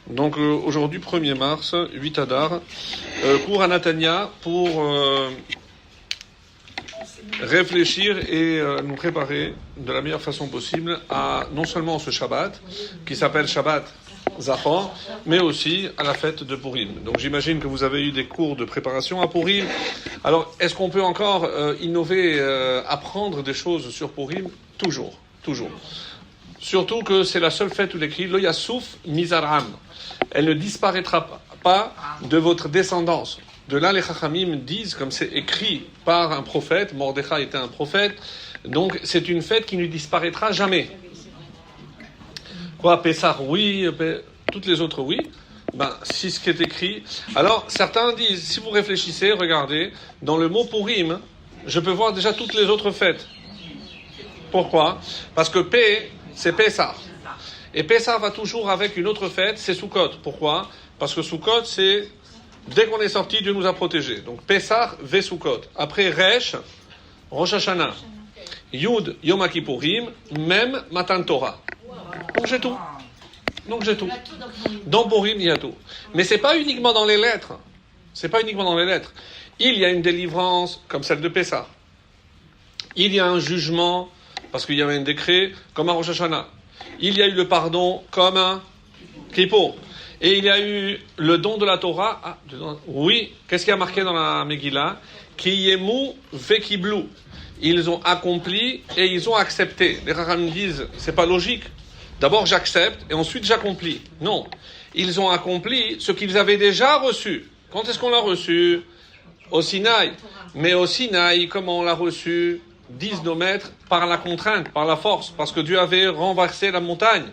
Donc aujourd'hui 1er mars, 8 Adar, cours à Natania pour réfléchir et nous préparer de la meilleure façon possible à non seulement ce Shabbat, qui s'appelle Shabbat Zachor, mais aussi à la fête de Purim. Donc j'imagine que vous avez eu des cours de préparation à Purim. Alors est-ce qu'on peut encore innover, apprendre des choses sur Purim? Toujours. Surtout que c'est la seule fête où il écrit Lo Yassouf Mizaram. Elle ne disparaîtra pas de votre descendance. De là, les Chachamim disent, comme c'est écrit par un prophète, Mordechai était un prophète, donc c'est une fête qui ne disparaîtra jamais. Quoi, Pessah, oui, toutes les autres, oui. Si ce qui est écrit. Alors, certains disent, si vous réfléchissez, regardez, dans le mot Purim, je peux voir déjà toutes les autres fêtes. Pourquoi? Parce que c'est Pessah. Et Pessah va toujours avec une autre fête, c'est Sukkot. Pourquoi? Parce que Sukkot, c'est dès qu'on est sorti, Dieu nous a protégés. Donc Pessah, ve Sukkot. Après Resh, Rosh Hashanah. Yud, Yom Kippourim, même Matan Torah. Donc j'ai tout. Dans Purim, il y a tout. Mais c'est pas uniquement dans les lettres. Il y a une délivrance comme celle de Pessah. Il y a un jugement, parce qu'il y avait un décret, comme à Rosh Hashanah. Il y a eu le pardon comme un Kippour. Et il y a eu le don de la Torah. Oui, qu'est-ce qui a marqué dans la Megillah? Ki yemu vekiblu. Ils ont accompli et ils ont accepté. Les Chachamim disent, c'est pas logique. D'abord j'accepte et ensuite j'accomplis. Non. Ils ont accompli ce qu'ils avaient déjà reçu. Quand est-ce qu'on l'a reçu? Au Sinaï. Mais au Sinaï, comment on l'a reçu? Disent nos maîtres, par la contrainte, par la force, parce que Dieu avait renversé la montagne.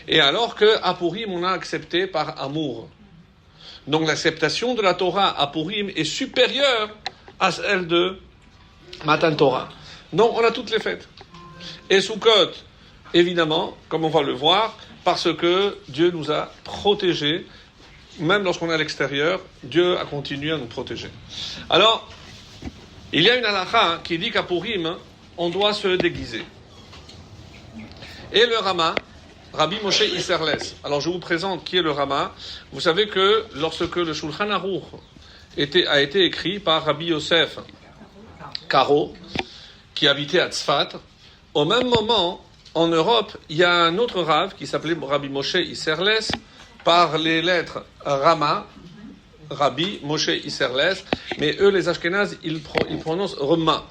Et alors qu'à Purim, on a accepté par amour. Donc l'acceptation de la Torah à Purim est supérieure à celle de Matan Torah. Donc on a toutes les fêtes. Et Sukkot, évidemment, comme on va le voir, parce que Dieu nous a protégés, même lorsqu'on est à l'extérieur, Dieu a continué à nous protéger. Alors, il y a une halakha qui dit qu'à Purim, on doit se déguiser. Et le Rama, Rabbi Moshe Isserles. Alors je vous présente qui est le Rama. Vous savez que lorsque le Shulchan Aruch a été écrit par Rabbi Yosef Karo, qui habitait à Tzfat, au même moment, en Europe, il y a un autre Rav qui s'appelait Rabbi Moshe Isserles, par les lettres Rama, Rabbi Moshe Isserles, mais eux, les Ashkénazes, ils prononcent Rema.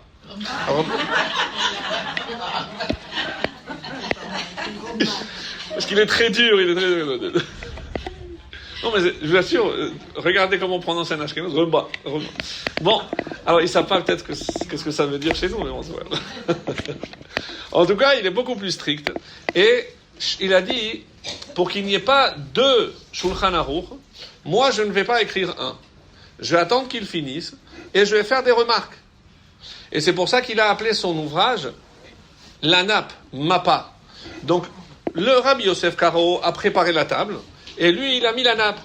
Parce qu'il est très dur, Non, mais je vous assure, regardez comment on prononce un Ashkénaze, Rema. Bon, alors ils savent pas peut-être qu'est-ce que ça veut dire chez nous, mais bon, c'est vrai. En tout cas, il est beaucoup plus strict. Et il a dit, pour qu'il n'y ait pas deux Shulchan Aruch, moi, je ne vais pas écrire un. Je vais attendre qu'il finisse et je vais faire des remarques. Et c'est pour ça qu'il a appelé son ouvrage La Nappe, Mappa. Donc, le Rabbi Yosef Karo a préparé la table et lui, il a mis la nappe.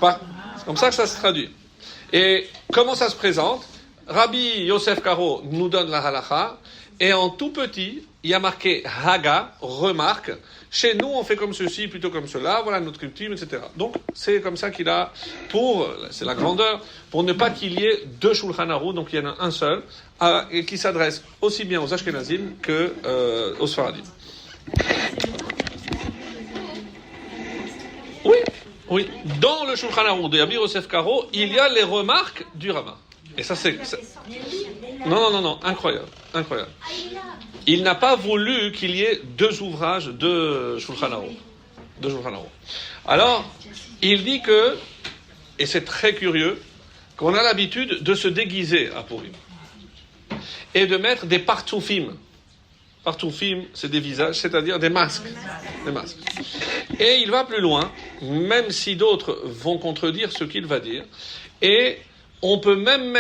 C'est comme ça que ça se traduit. Et comment ça se présente? Rabbi Yosef Karo nous donne la halakha et en tout petit, il y a marqué Haga, remarque. Chez nous, on fait comme ceci, plutôt comme cela, voilà notre coutume, etc. Donc, c'est comme ça qu'il a, c'est la grandeur, pour ne pas qu'il y ait deux Shulchan Aruch, donc il y en a un seul, et qui s'adresse aussi bien aux Ashkenazim que aux Sfaradim. Oui. Dans le Shulchan Aruch de Rabbi Yosef Karo, il y a les remarques du Rama. Et ça, c'est... Non, incroyable. Il n'a pas voulu qu'il y ait deux ouvrages de Shulchan Aruch. Alors, il dit que, et c'est très curieux, qu'on a l'habitude de se déguiser à Purim. Et de mettre des partoufim. Partoufim, c'est des visages, c'est-à-dire des masques. Et il va plus loin, même si d'autres vont contredire ce qu'il va dire. Et on peut même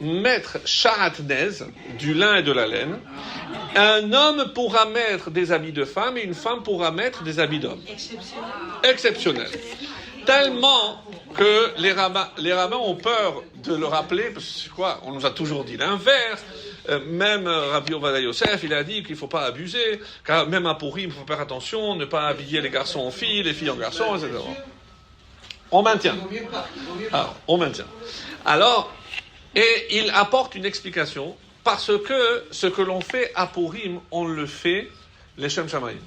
mettre sharatnez, du lin et de la laine. Un homme pourra mettre des habits de femme et une femme pourra mettre des habits d'homme. Exceptionnel. Tellement que les rabbins ont peur de le rappeler, parce que quoi, on nous a toujours dit l'inverse. Même Rabbi Ovadia Yosef, il a dit qu'il ne faut pas abuser, car même à Purim, il faut faire attention, ne pas habiller les garçons en filles, les filles en garçons, etc. On maintient. Alors, on maintient. Alors, et il apporte une explication, parce que ce que l'on fait à Purim, on le fait, les Shem Shamayim.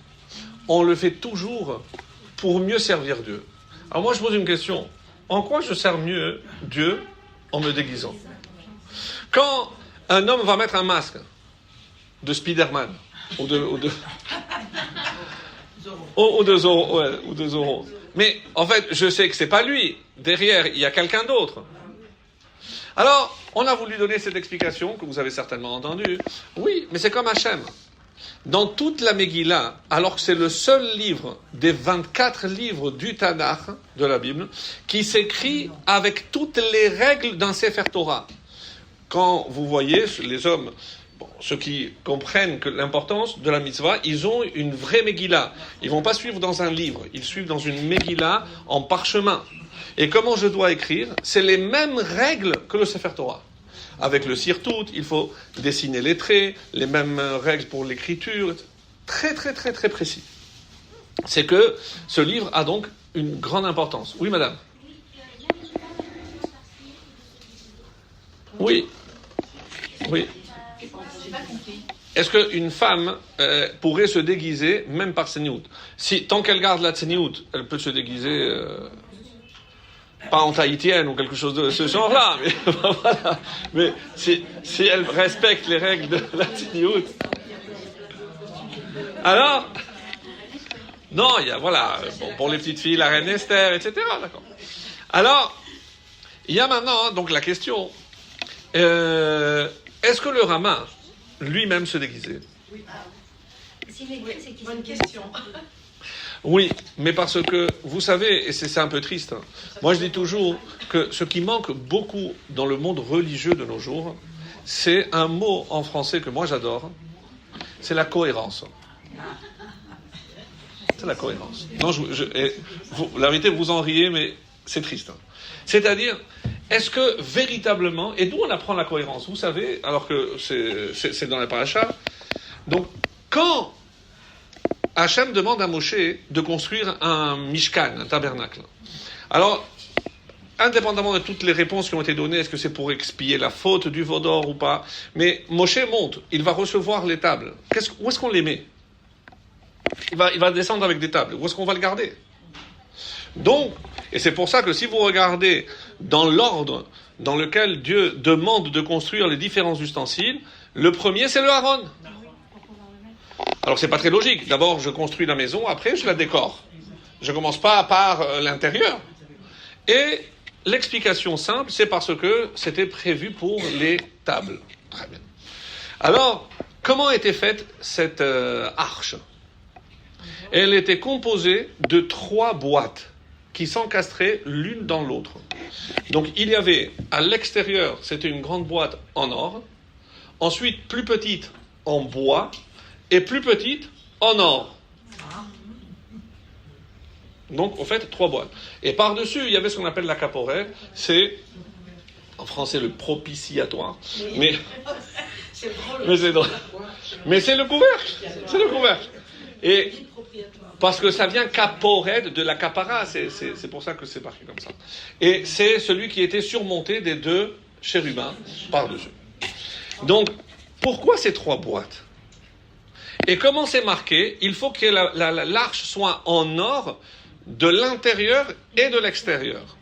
On le fait toujours pour mieux servir Dieu. Alors moi, je pose une question. En quoi je sers mieux Dieu en me déguisant? Quand un homme va mettre un masque de Spider-Man, ou de Zorro. Mais en fait, je sais que c'est pas lui. Derrière, il y a quelqu'un d'autre. Alors, on a voulu donner cette explication que vous avez certainement entendue. Oui, mais c'est comme Hachem. Dans toute la Megillah, alors que c'est le seul livre des 24 livres du Tanakh, de la Bible, qui s'écrit avec toutes les règles d'un Sefer Torah. Quand vous voyez les hommes, ceux qui comprennent que l'importance de la mitzvah, ils ont une vraie Megillah. Ils ne vont pas suivre dans un livre, ils suivent dans une Megillah en parchemin. Et comment je dois écrire? C'est les mêmes règles que le Sefer Torah. Avec le sirtout, il faut dessiner les traits, les mêmes règles pour l'écriture, très très très très précis. C'est que ce livre a donc une grande importance. Oui, madame? Oui. Oui. Est-ce qu'une femme pourrait se déguiser, même par tsniout? Si, tant qu'elle garde la tsniout, elle peut se déguiser, pas en tahitienne ou quelque chose de ce genre-là, mais voilà. Mais si elle respecte les règles de la tsniout, alors, non, il y a, voilà, bon, pour les petites filles, la reine Esther, etc., d'accord. Alors, il y a maintenant, donc, la question, est-ce que le rabbin lui-même se déguisait? Oui. C'est bonne question. Oui, mais parce que, vous savez, et c'est un peu triste, hein, moi je dis toujours que ce qui manque beaucoup dans le monde religieux de nos jours, c'est un mot en français que moi j'adore, c'est la cohérence. C'est la cohérence. Non, la vérité, vous en riez, mais c'est triste. Hein. C'est-à-dire, est-ce que véritablement, et d'où on apprend la cohérence? Vous savez, alors que c'est dans la paracha, donc quand Hachem demande à Moshe de construire un mishkan, un tabernacle. Alors, indépendamment de toutes les réponses qui ont été données, est-ce que c'est pour expier la faute du veau d'or ou pas? Mais Moshe monte, il va recevoir les tables. Où est-ce qu'on les met? Il va descendre avec des tables. Où est-ce qu'on va le garder? Donc, et c'est pour ça que si vous regardez dans l'ordre dans lequel Dieu demande de construire les différents ustensiles, le premier c'est le Aaron. Alors c'est pas très logique. D'abord je construis la maison, après je la décore. Je commence pas par l'intérieur. Et l'explication simple, c'est parce que c'était prévu pour les tables. Très bien. Alors, comment était faite cette arche? Elle était composée de 3 boîtes qui s'encastraient l'une dans l'autre. Donc il y avait à l'extérieur, c'était une grande boîte en or, ensuite plus petite en bois, et plus petite en or. Donc, en fait, 3 boîtes. Et par-dessus, il y avait ce qu'on appelle la caporelle. C'est, en français, le propitiatoire. Mais c'est drôle. Mais c'est le couvercle. C'est le couvercle. Et parce que ça vient capored de la capara. C'est pour ça que c'est marqué comme ça. Et c'est celui qui était surmonté des 2 chérubins par-dessus. Donc, pourquoi ces 3 boîtes? Et comment c'est marqué? Il faut que l'arche soit en or de l'intérieur et de l'extérieur.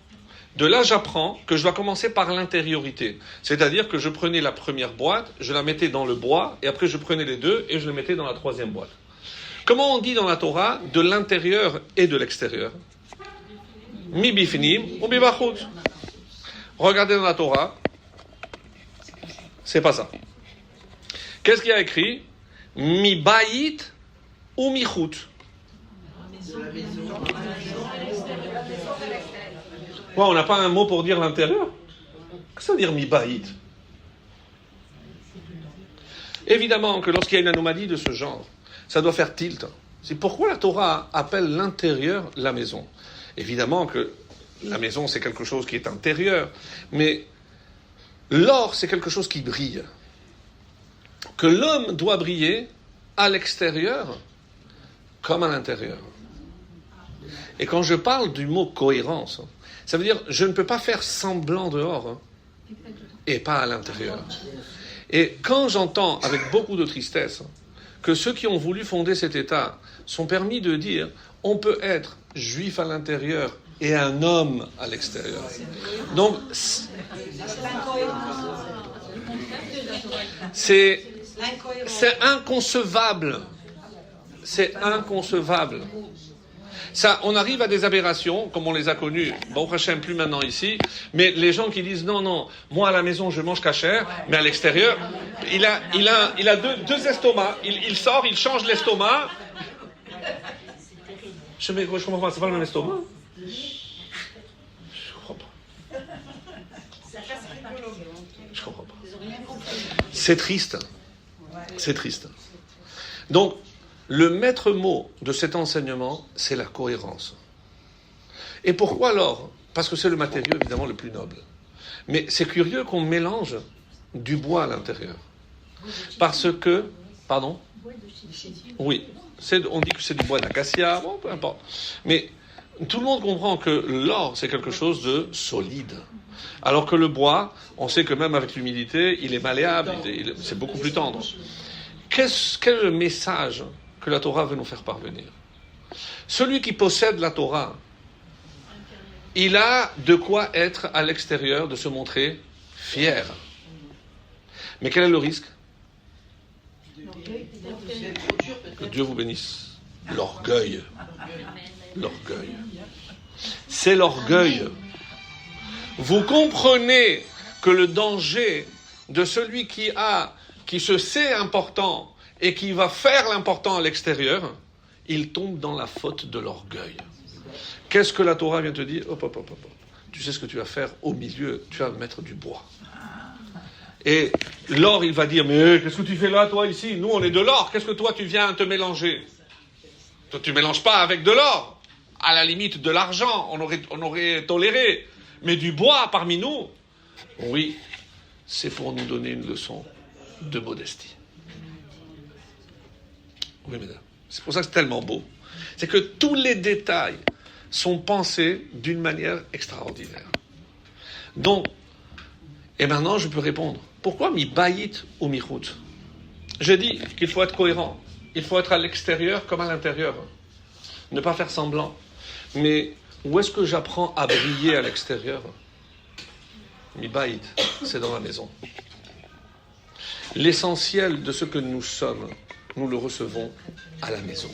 De là, j'apprends que je dois commencer par l'intériorité. C'est-à-dire que je prenais la première boîte, je la mettais dans le bois, et après je prenais les 2 et je les mettais dans la 3e boîte. Comment on dit dans la Torah de l'intérieur et de l'extérieur? Mi bifnim ou mi bachut. Regardez dans la Torah, c'est pas ça. Qu'est-ce qu'il y a écrit? Mi baït ou mi chut. Ouais, on n'a pas un mot pour dire l'intérieur. Qu'est-ce que ça veut dire mi baït? Évidemment que lorsqu'il y a une anomalie de ce genre, ça doit faire tilt. C'est pourquoi la Torah appelle l'intérieur la maison. Évidemment que la maison c'est quelque chose qui est intérieur, mais l'or c'est quelque chose qui brille. Que l'homme doit briller à l'extérieur comme à l'intérieur. Et quand je parle du mot cohérence, ça veut dire je ne peux pas faire semblant dehors et pas à l'intérieur. Et quand j'entends avec beaucoup de tristesse que ceux qui ont voulu fonder cet État sont permis de dire on peut être juif à l'intérieur et un homme à l'extérieur. Donc, c'est inconcevable. C'est inconcevable. Ça, on arrive à des aberrations, comme on les a connues, bon, Hachem, plus maintenant ici, mais les gens qui disent non, moi à la maison je mange kasher, mais à l'extérieur, il a deux estomacs, il sort, il change l'estomac. Je comprends pas, c'est pas le même estomac? Je comprends pas. C'est triste. C'est triste. Donc, le maître mot de cet enseignement, c'est la cohérence. Et pourquoi alors? Parce que c'est le matériau évidemment le plus noble. Mais c'est curieux qu'on mélange du bois à l'intérieur. Parce que... Pardon? Oui. On dit que c'est du bois d'acacia, bon, peu importe. Mais tout le monde comprend que l'or, c'est quelque chose de solide. Alors que le bois, on sait que même avec l'humidité, il est malléable, c'est beaucoup plus tendre. Quel est le message que la Torah veut nous faire parvenir? Celui qui possède la Torah, il a de quoi être à l'extérieur, de se montrer fier. Mais quel est le risque? Que Dieu vous bénisse. L'orgueil. L'orgueil. C'est l'orgueil. Vous comprenez que le danger de celui qui se sait important et qui va faire l'important à l'extérieur, il tombe dans la faute de l'orgueil. Qu'est-ce que la Torah vient te dire? Hop. Tu sais ce que tu vas faire au milieu, tu vas mettre du bois. Et l'or, il va dire, mais qu'est-ce que tu fais là, toi, ici? Nous, on est de l'or, qu'est-ce que toi, tu viens te mélanger? Toi, tu ne mélanges pas avec de l'or. À la limite de l'argent, on aurait toléré. Mais du bois parmi nous, oui, c'est pour nous donner une leçon de modestie. Oui, mesdames. C'est pour ça que c'est tellement beau. C'est que tous les détails sont pensés d'une manière extraordinaire. Donc, et maintenant je peux répondre. Pourquoi mi bayit ou mi chut? Je dis qu'il faut être cohérent. Il faut être à l'extérieur comme à l'intérieur. Ne pas faire semblant. Mais où est-ce que j'apprends à briller à l'extérieur? Mi bayit, c'est dans la maison. L'essentiel de ce que nous sommes, nous le recevons à la maison.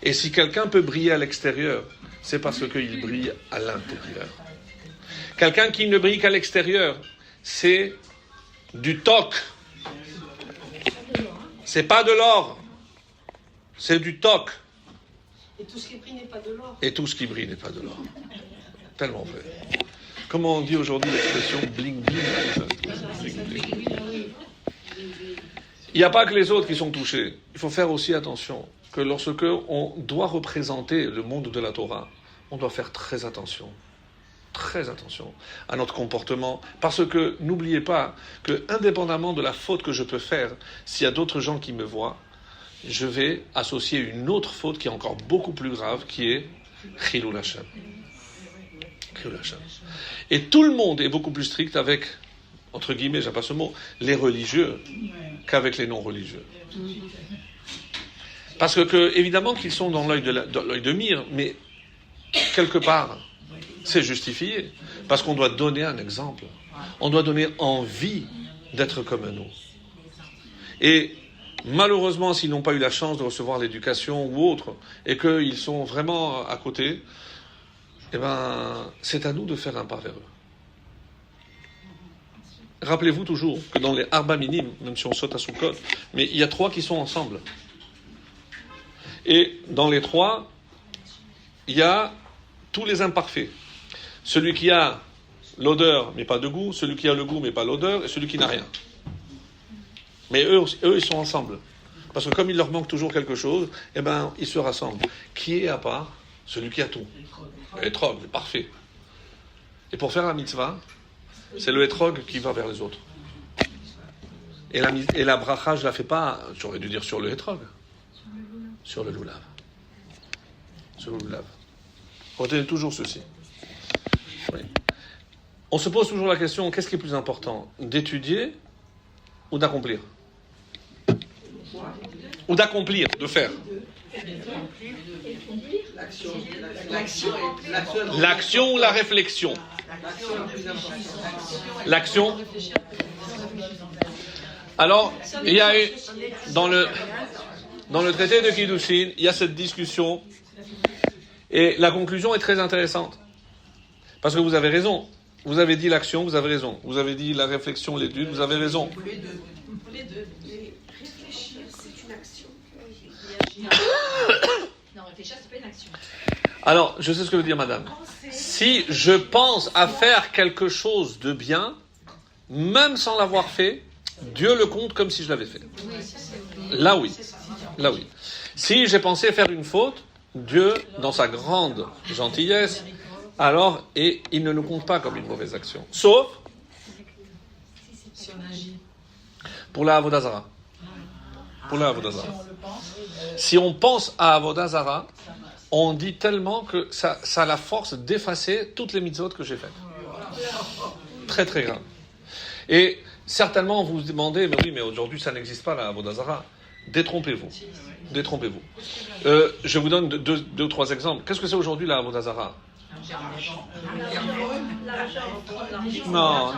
Et si quelqu'un peut briller à l'extérieur, c'est parce qu'il brille à l'intérieur. Quelqu'un qui ne brille qu'à l'extérieur, c'est du toc. C'est pas de l'or. C'est du toc. Et tout ce qui brille n'est pas de l'or. Et tout ce qui brille n'est pas de l'or. Tellement vrai. Comment on dit aujourd'hui l'expression bling bling? Bling bling. Il n'y a pas que les autres qui sont touchés. Il faut faire aussi attention que lorsque on doit représenter le monde de la Torah, on doit faire très attention à notre comportement. Parce que n'oubliez pas que, indépendamment de la faute que je peux faire, s'il y a d'autres gens qui me voient, je vais associer une autre faute qui est encore beaucoup plus grave, qui est Chilul Hashem. Et tout le monde est beaucoup plus strict avec, entre guillemets, j'aime pas ce mot, les religieux, qu'avec les non-religieux. Parce que évidemment qu'ils sont dans l'œil de mire, mais quelque part, c'est justifié. Parce qu'on doit donner un exemple. On doit donner envie d'être comme nous. Et malheureusement, s'ils n'ont pas eu la chance de recevoir l'éducation ou autre, et qu'ils sont vraiment à côté, eh ben, c'est à nous de faire un pas vers eux. Rappelez-vous toujours que dans les Arba Minim, même si on saute à Soukot, mais il y a 3 qui sont ensemble. Et dans les 3, il y a tous les imparfaits. Celui qui a l'odeur mais pas de goût, celui qui a le goût mais pas l'odeur, et celui qui n'a rien. Mais eux, ils sont ensemble. Parce que comme il leur manque toujours quelque chose, eh ben, ils se rassemblent. Qui est à part? Celui qui a tout. L'étrog, parfait. Et pour faire la mitzvah, c'est le hétrog qui va vers les autres. Et la bracha, je la fais pas, j'aurais dû dire sur le hétrog. Sur le loulav. ce lulav. Retenez toujours ceci. Oui. On se pose toujours la question, qu'est-ce qui est plus important, d'étudier ou d'accomplir? Ou d'accomplir, de faire. L'action ou la réflexion? L'action. Alors, il y a eu, dans le traité de Kiddushin, il y a cette discussion, et la conclusion est très intéressante. Parce que vous avez raison. Vous avez dit l'action, vous avez raison. Vous avez dit la réflexion, l'étude, vous avez raison. Les deux. Réfléchir, c'est une action. Non, réfléchir, c'est pas une action. Alors, je sais ce que veut dire madame. Si je pense à faire quelque chose de bien, même sans l'avoir fait, Dieu le compte comme si je l'avais fait. Là oui. Là oui. Si j'ai pensé faire une faute, Dieu, dans sa grande gentillesse, alors, et il ne nous compte pas comme une mauvaise action. Sauf Si on agit. pour la Avodah Zara. Pour la Avodah Zara. Si on pense à Avodah Zara, on dit tellement que ça a la force d'effacer toutes les mitzvot que j'ai faites. Très très grave. Et certainement vous vous demandez, mais oui, mais aujourd'hui ça n'existe pas la Avodah Zara. Détrompez-vous. Détrompez-vous. Je vous donne deux ou trois exemples. Qu'est-ce que c'est aujourd'hui la Avodah Zara? Non.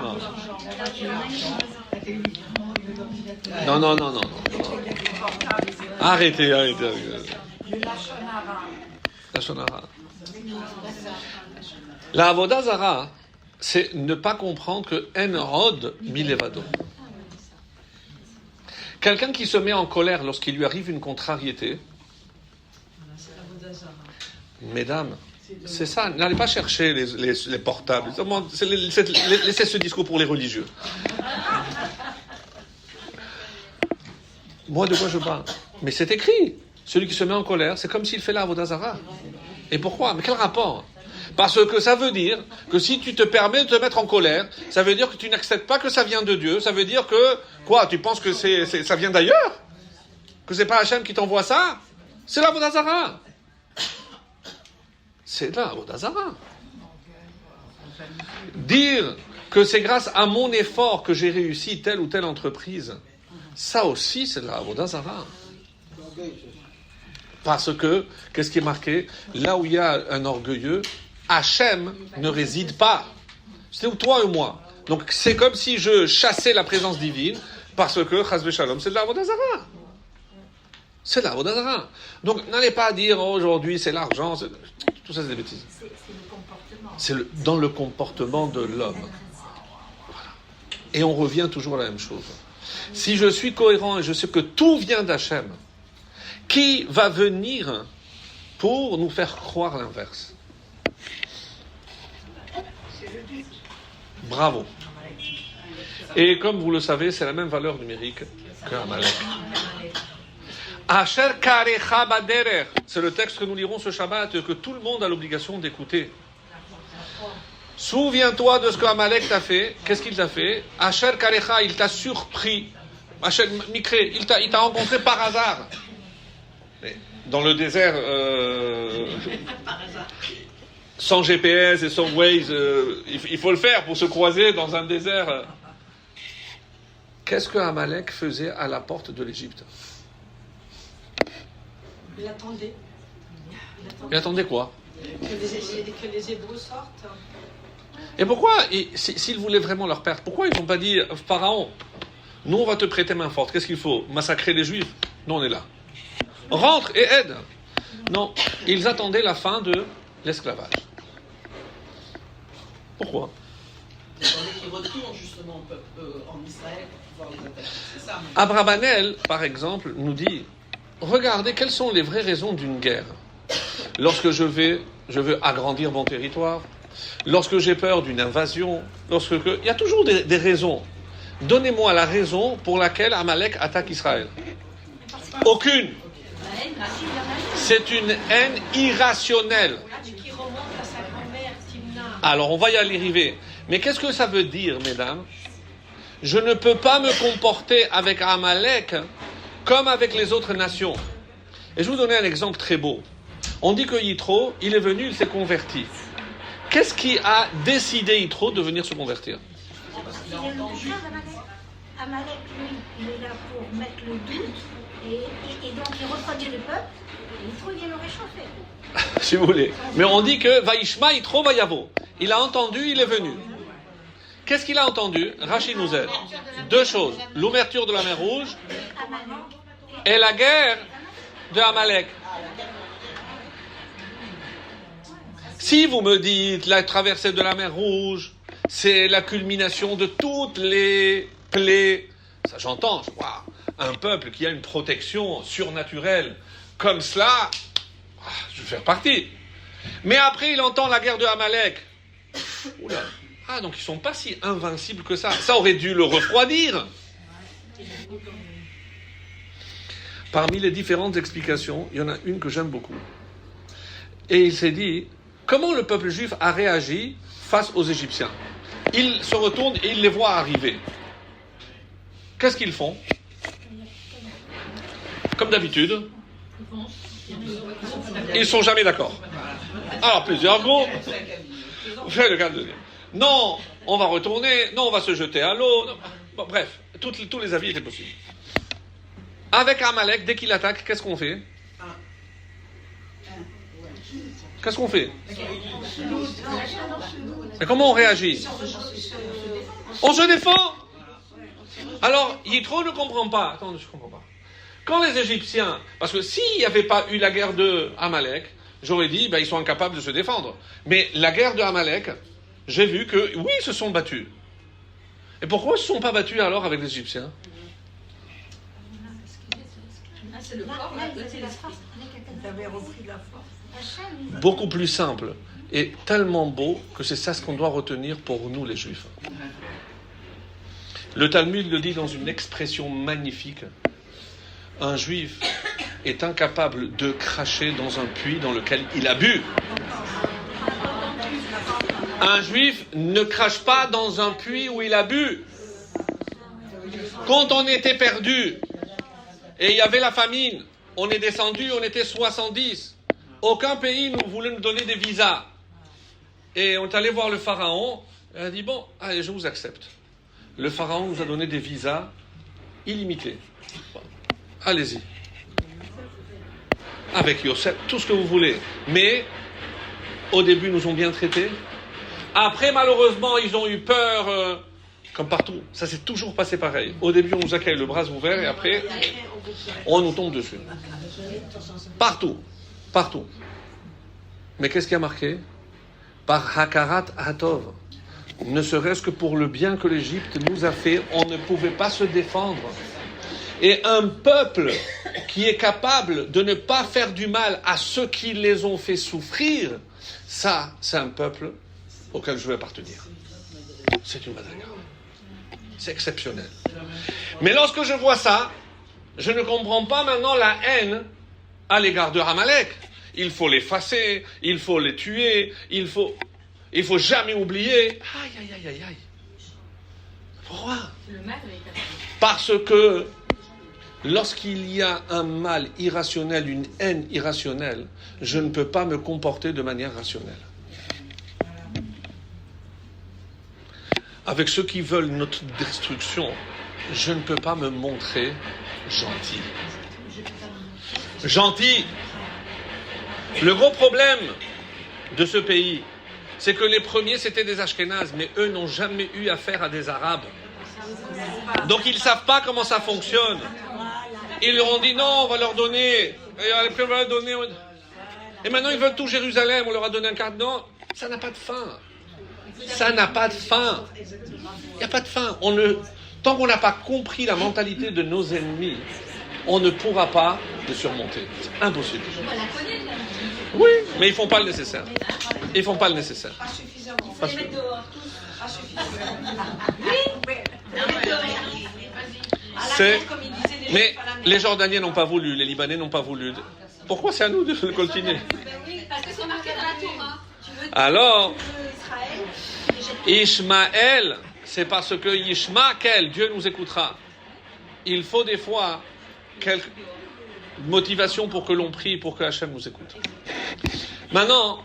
Arrêtez. Lashon hara. La Avodah Zara, c'est ne pas comprendre que en rod milevado. Quelqu'un qui se met en colère lorsqu'il lui arrive une contrariété, mesdames, c'est ça, n'allez pas chercher les portables. Laissez ce discours pour les religieux. Moi, de quoi je parle? Mais c'est écrit. Celui qui se met en colère, c'est comme s'il fait la Avodah Zara. Et pourquoi? Mais quel rapport? Parce que ça veut dire que si tu te permets de te mettre en colère, ça veut dire que tu n'acceptes pas que ça vient de Dieu. Ça veut dire que, quoi, tu penses que ça vient d'ailleurs? Que c'est pas Hachem qui t'envoie ça? C'est la Avodah Zara. C'est la Avodah Zara. Dire que c'est grâce à mon effort que j'ai réussi telle ou telle entreprise, ça aussi c'est de la Avodah Zara. Parce que, qu'est-ce qui est marqué? Là où il y a un orgueilleux, Hachem ne réside pas. C'est toi et moi. Donc c'est comme si je chassais la présence divine, parce que, chas v'shalom, c'est de la Avodah Zara. C'est de la Avodah Zara. Donc n'allez pas dire, oh, aujourd'hui c'est l'argent, tout ça c'est des bêtises. C'est le comportement. C'est dans le comportement de l'homme. Voilà. Et on revient toujours à la même chose. Si je suis cohérent et je sais que tout vient d'Hachem, qui va venir pour nous faire croire l'inverse? Bravo. Et comme vous le savez, c'est la même valeur numérique que Amalek. Asher karecha baderer. C'est le texte que nous lirons ce Shabbat et que tout le monde a l'obligation d'écouter. Souviens-toi de ce que Amalek t'a fait. Qu'est-ce qu'il t'a fait? Asher karecha, il t'a surpris. Asher Mikré, il t'a rencontré par hasard. Dans le désert, sans GPS et sans Waze, il faut le faire pour se croiser dans un désert. Qu'est-ce que Amalek faisait à la porte de l'Égypte? Il attendait. Il attendait quoi? Que les Hébreux sortent. Et pourquoi, s'ils voulaient vraiment leur perdre, pourquoi ils n'ont pas dit, Pharaon, nous on va te prêter main forte, qu'est-ce qu'il faut? Massacrer les Juifs? Nous on est là. Rentre et aide. Non, ils attendaient la fin de l'esclavage. Pourquoi? Ils attendaient qu'ils retournent justement au peuple en Israël pour pouvoir les attaquer. C'est ça. Abrabanel, par exemple, nous dit, regardez quelles sont les vraies raisons d'une guerre. Lorsque je veux agrandir mon territoire, lorsque j'ai peur d'une invasion, il y a toujours des raisons. Donnez-moi la raison pour laquelle Amalek attaque Israël. Aucune. C'est une haine irrationnelle. Qui remonte à sa grand-mère, Timna. Alors, on va y arriver. Mais qu'est-ce que ça veut dire, mesdames? Je ne peux pas me comporter avec Amalek comme avec les autres nations. Et je vais vous donner un exemple très beau. On dit que Yitro, il est venu, il s'est converti. Qu'est-ce qui a décidé Yitro de venir se convertir? Il est le déclin d'Amalek. Amalek, lui, il est là pour mettre le doute et donc il refroidit le peuple et Yitro vient le réchauffer. Si vous voulez. Mais on dit que Vaishma Yitro Vayavo. Il a entendu, il est venu. Qu'est-ce qu'il a entendu? Rachid nous aide. Deux choses. L'ouverture de la mer Rouge et la guerre de Amalek. Si vous me dites la traversée de la mer Rouge, c'est la culmination de toutes les plaies, ça j'entends, je vois un peuple qui a une protection surnaturelle comme cela, je vais faire partie. Mais après il entend la guerre de Amalek. Oula. Ah, donc ils sont pas si invincibles que ça. Ça aurait dû le refroidir. Parmi les différentes explications, il y en a une que j'aime beaucoup. Et il s'est dit, comment le peuple juif a réagi face aux Égyptiens? Ils se retournent et ils les voient arriver. Qu'est-ce qu'ils font? Comme d'habitude, ils ne sont jamais d'accord. Alors, plusieurs groupes. Fais le cas de dire. Non, on va retourner. Non, on va se jeter à l'eau. Bon, bref, tous les avis étaient possibles. Avec Amalek, dès qu'il attaque, qu'est-ce qu'on fait? Qu'est-ce qu'on fait? Et comment on réagit? On se défend. Alors, Yitro ne comprend pas. Attends, je ne comprends pas. Quand les Égyptiens... Parce que s'il n'y avait pas eu la guerre de Amalek, j'aurais dit, ils sont incapables de se défendre. Mais la guerre de Amalek, j'ai vu que, oui, ils se sont battus. Et pourquoi ils ne se sont pas battus alors avec les Égyptiens? C'est le corps, c'est la force. Vous avez repris la force. Beaucoup plus simple et tellement beau que c'est ça ce qu'on doit retenir pour nous les Juifs. Le Talmud le dit dans une expression magnifique. Un Juif est incapable de cracher dans un puits dans lequel il a bu. Un Juif ne crache pas dans un puits où il a bu. Quand on était perdu et il y avait la famine, on est descendu, on était 70. Aucun pays ne voulait nous donner des visas. Et on est allé voir le pharaon. Il a dit, bon, allez, je vous accepte. Le pharaon nous a donné des visas illimités. Bon, allez-y. Avec Yosef, tout ce que vous voulez. Mais, au début, ils nous ont bien traités. Après, malheureusement, ils ont eu peur, comme partout. Ça s'est toujours passé pareil. Au début, on nous accueille le bras ouvert et après, on nous tombe dessus. Partout. Partout. Mais qu'est-ce qui a marqué? Par Hakarat Hatov. Ne serait-ce que pour le bien que l'Égypte nous a fait, on ne pouvait pas se défendre. Et un peuple qui est capable de ne pas faire du mal à ceux qui les ont fait souffrir, ça, c'est un peuple auquel je veux appartenir. C'est une madriga. C'est exceptionnel. Mais lorsque je vois ça, je ne comprends pas maintenant la haine à l'égard de Amalek. Il faut l'effacer, il faut les tuer, il faut jamais oublier. Aïe, aïe, aïe, aïe, aïe. Pourquoi? Parce que lorsqu'il y a un mal irrationnel, une haine irrationnelle, je ne peux pas me comporter de manière rationnelle. Avec ceux qui veulent notre destruction, je ne peux pas me montrer gentil. Gentil. Le gros problème de ce pays, c'est que les premiers c'était des Ashkénazes, mais eux n'ont jamais eu affaire à des Arabes. Donc ils ne savent pas comment ça fonctionne. Ils leur ont dit non, on va leur donner. Et maintenant ils veulent tout Jérusalem, on leur a donné un quart. Non, ça n'a pas de fin. Ça n'a pas de fin. Il n'y a pas de fin. Tant qu'on n'a pas compris la mentalité de nos ennemis, on ne pourra pas le surmonter. C'est impossible. Oui, mais ils ne font pas le nécessaire. Ils ne font pas le nécessaire. Pas suffisamment. Pas su- Pas suffisamment. C'est... Mais les Jordaniens n'ont pas voulu, les Libanais n'ont pas voulu. Pourquoi c'est à nous de le coltiner? Parce que c'est marqué dans la Torah. Alors, Ishmaël, c'est parce que Ishmaël, Dieu nous écoutera. Il faut des fois quelques motivations pour que l'on prie, pour que Hachem nous écoute. Maintenant,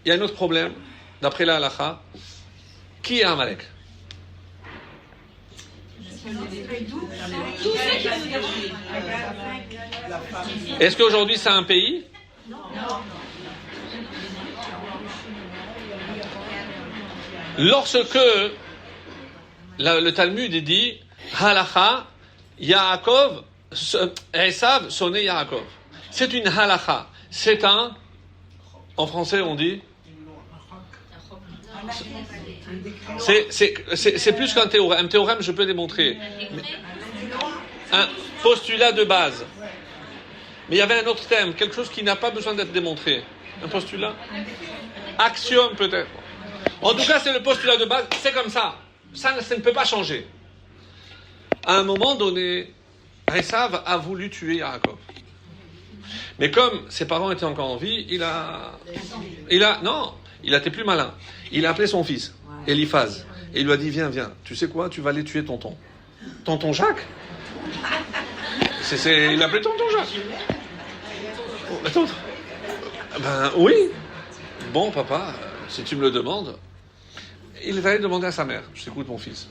il y a un autre problème, d'après la halakha. Qui est Amalek? Est-ce qu'aujourd'hui c'est un pays? Lorsque le Talmud dit halakha, Yaakov, Esav sonnait Yaakov. C'est une halakha. C'est un, en français on dit, c'est plus qu'un théorème. Un théorème, je peux démontrer. Un postulat de base. Mais il y avait un autre thème, quelque chose qui n'a pas besoin d'être démontré. Un postulat? Axiome peut-être. En tout cas, c'est le postulat de base, c'est comme ça. Ça ne peut pas changer. À un moment donné, Esav a voulu tuer Yaakov. Mais comme ses parents étaient encore en vie, il a été plus malin. Il a appelé son fils, Eliphaz, et il lui a dit, viens, tu sais quoi, tu vas aller tuer tonton. Tonton Jacques? Il a appelé tonton Jacques. Oh, attends. Ben oui. Bon, papa, si tu me le demandes, il va aller demander à sa mère. Je t'écoute, mon fils.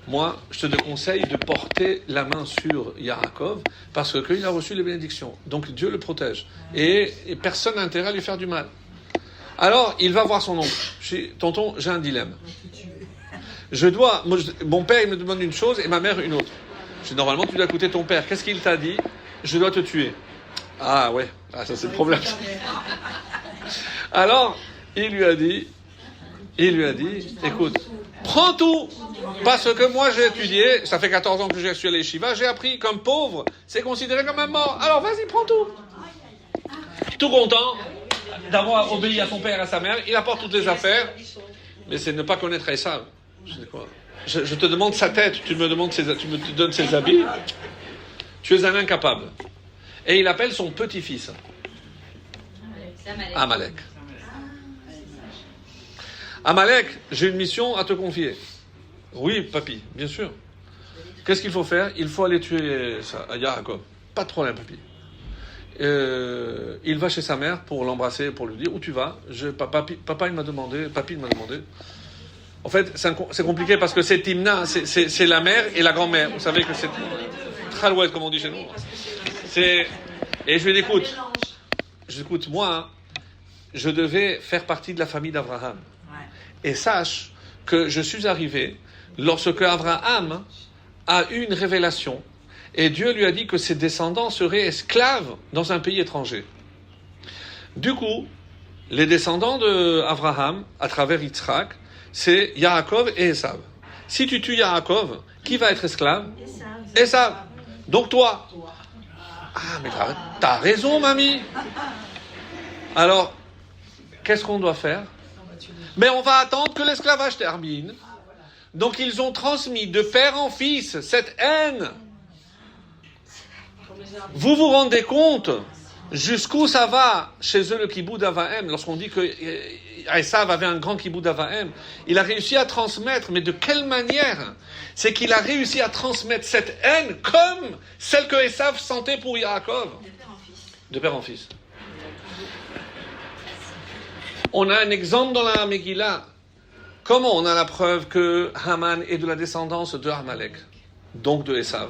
Moi, je te conseille de porter la main sur Yaakov parce qu'il a reçu les bénédictions. Donc Dieu le protège. Et personne n'a intérêt à lui faire du mal. Alors, il va voir son oncle. Tonton, j'ai un dilemme. Mon père, il me demande une chose et ma mère une autre. Je dis, normalement, tu dois écouter ton père. Qu'est-ce qu'il t'a dit? Je dois te tuer. Ah ouais, ça c'est le problème. Alors, il lui a dit, écoute, prends tout. Parce que moi, j'ai étudié, ça fait 14 ans que je suis à l'Yeshiva, j'ai appris qu'un pauvre, c'est considéré comme un mort. Alors, vas-y, prends tout. Tout content d'avoir obéi à son père et à sa mère, il apporte toutes les affaires, mais c'est ne pas connaître Esav. Je te demande sa tête, tu me donnes ses habits, tu es un incapable. Et il appelle son petit-fils Amalek. Amalek, j'ai une mission à te confier. Oui, papy, bien sûr. Qu'est-ce qu'il faut faire? Il faut aller tuer Yaakov. Pas de problème, papy. Il va chez sa mère pour l'embrasser, pour lui dire où tu vas. Papy m'a demandé. En fait, c'est compliqué parce que c'est Timna, c'est la mère et la grand-mère. Vous savez que c'est Khalouet, comme on dit chez nous. Et je lui dis, écoute, moi, je devais faire partie de la famille d'Abraham. Et sache que je suis arrivé lorsque Abraham a eu une révélation. Et Dieu lui a dit que ses descendants seraient esclaves dans un pays étranger. Du coup, les descendants d'Abraham, à travers Yitzhak, c'est Yaakov et Esav. Si tu tues Yaakov, qui va être esclave? Esav. Donc toi. Ah, mais t'as raison, mamie. Alors, qu'est-ce qu'on doit faire? Mais on va attendre que l'esclavage termine. Donc ils ont transmis de père en fils cette haine. Vous vous rendez compte jusqu'où ça va chez eux le kiboud Avahem? Lorsqu'on dit que Esav avait un grand kiboud Avahem, il a réussi à transmettre, mais de quelle manière? C'est qu'il a réussi à transmettre cette haine comme celle que Esav sentait pour Yaakov. De père en fils. On a un exemple dans la Megillah. Comment on a la preuve que Haman est de la descendance de Amalek, donc de Esav?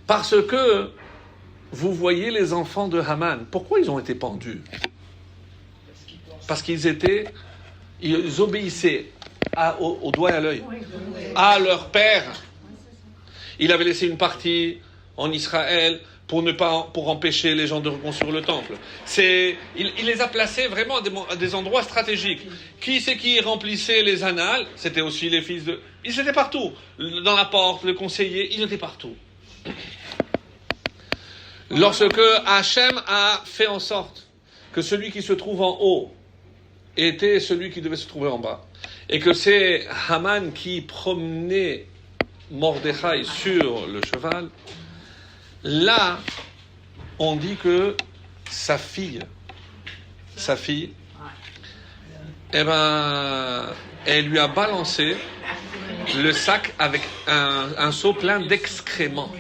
Parce que vous voyez les enfants de Haman. Pourquoi ils ont été pendus? Parce qu'ils obéissaient au doigt et à l'œil, à leur père. Il avait laissé une partie en Israël pour empêcher les gens de reconstruire le temple. Il les a placés vraiment à des endroits stratégiques. Qui c'est qui remplissait les annales? C'était aussi les fils de... Ils étaient partout. Dans la porte, le conseiller, ils étaient partout. Lorsque Hachem a fait en sorte que celui qui se trouve en haut était celui qui devait se trouver en bas, et que c'est Haman qui promenait Mordechai sur le cheval, là, on dit que sa fille, elle lui a balancé le sac avec un seau plein d'excréments.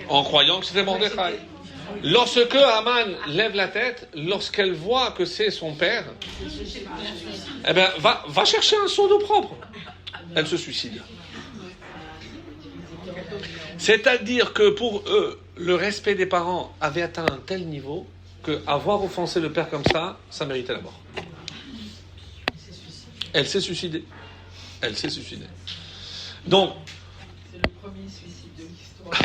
En croyant que c'était Mordechai. Lorsque Haman lève la tête, lorsqu'elle voit que c'est son père, eh ben, va chercher un seau d'eau propre. Elle se suicide. C'est-à-dire que pour eux, le respect des parents avait atteint un tel niveau qu'avoir offensé le père comme ça méritait la mort. Elle s'est suicidée. Elle s'est suicidée. Donc, C'est le premier suicide de l'histoire.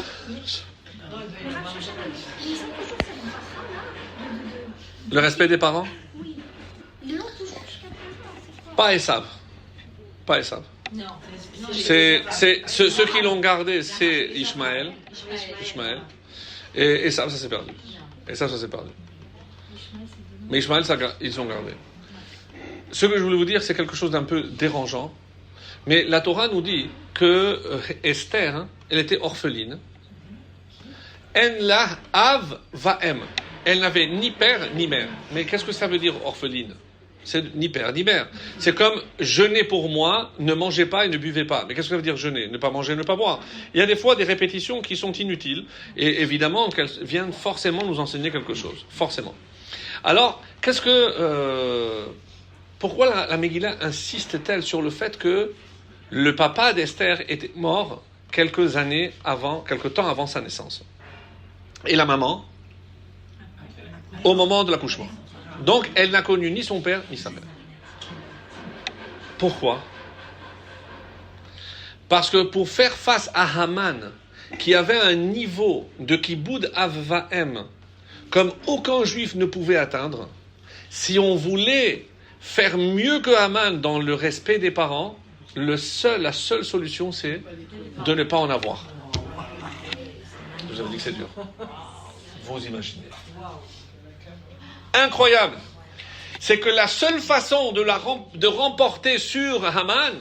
le respect des parents, Oui. Ils l'ont toujours jusqu'à présent. C'est quoi? pas Esav. Pas Esav. Non. Ceux qui l'ont gardé, c'est Ishmaël. Et Esav, ça s'est perdu. Esav, ça s'est perdu. Mais Ishmaël, ils ont gardé. Ce que je voulais vous dire, c'est quelque chose d'un peu dérangeant. Mais la Torah nous dit que Esther, elle était orpheline. En la av vaem. Elle n'avait ni père ni mère. Mais qu'est-ce que ça veut dire orpheline? C'est ni père ni mère. C'est comme jeûner pour moi, ne mangez pas et ne buvez pas. Mais qu'est-ce que ça veut dire jeûner? Ne pas manger, ne pas boire. Il y a des fois des répétitions qui sont inutiles. Et évidemment qu'elles viennent forcément nous enseigner quelque chose. Forcément. Alors, pourquoi la Megillah insiste-t-elle sur le fait que le papa d'Esther était mort quelque temps avant sa naissance? Et la maman, au moment de l'accouchement. Donc, elle n'a connu ni son père, ni sa mère. Pourquoi? Parce que pour faire face à Haman, qui avait un niveau de Kiboud Avvaem, comme aucun juif ne pouvait atteindre, si on voulait faire mieux que Haman dans le respect des parents, la seule solution, c'est de ne pas en avoir. Je vous avais dit que c'est dur. Vous imaginez. Incroyable. C'est que la seule façon de remporter sur Haman,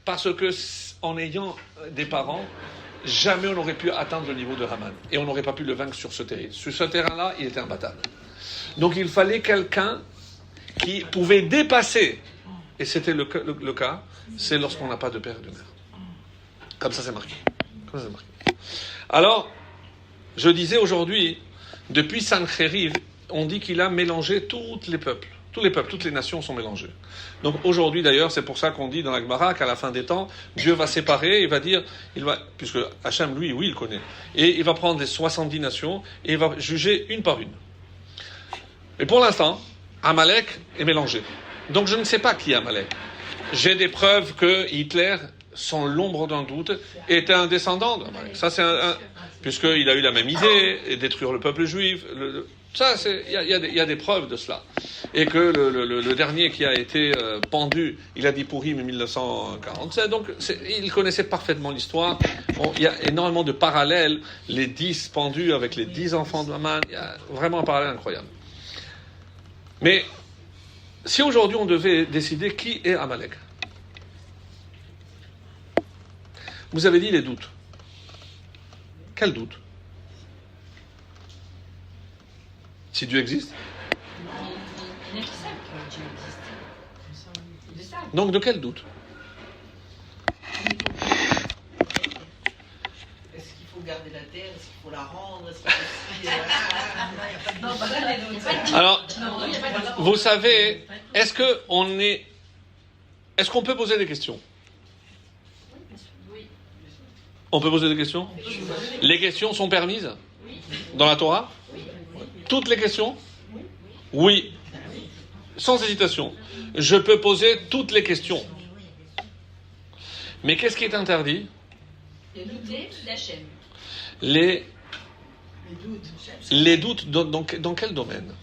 parce que en ayant des parents, jamais on n'aurait pu atteindre le niveau de Haman. Et on n'aurait pas pu le vaincre sur ce terrain. Sur ce terrain-là, il était imbattable. Donc il fallait quelqu'un qui pouvait dépasser. Et c'était le cas, c'est lorsqu'on n'a pas de père et de mère. Comme ça, c'est marqué. Alors, je disais aujourd'hui, depuis Sancheriv, on dit qu'il a mélangé tous les peuples, toutes les nations sont mélangées. Donc aujourd'hui d'ailleurs, c'est pour ça qu'on dit dans la Gemara qu'à la fin des temps, Dieu va séparer, il va dire, puisque Hachem, lui, oui, il connaît, et il va prendre les 70 nations et il va juger une par une. Et pour l'instant, Amalek est mélangé. Donc je ne sais pas qui est Amalek. J'ai des preuves que Hitler, sans l'ombre d'un doute, était un descendant d'Amalek. Ça, puisqu'il a eu la même idée, et détruire le peuple juif. Ça, il y a des preuves de cela. Et que le dernier qui a été pendu, il a dit Purim en 1947. Donc, il connaissait parfaitement l'histoire. Il y a énormément de parallèles. Les 10 pendus avec les 10 enfants de Haman. Il y a vraiment un parallèle incroyable. Mais, si aujourd'hui on devait décider qui est Amalek, vous avez dit les doutes. Quel doute? Si Dieu existe? Donc de quel doute? Est-ce qu'il faut garder la terre? Est-ce qu'il faut la rendre? Alors, vous savez, est-ce qu'on peut poser des questions? On peut poser des questions? Les questions sont permises dans la Torah? Toutes les questions? Oui. Sans hésitation. Je peux poser toutes les questions. Mais qu'est-ce qui est interdit? Les doutes dans quel domaine?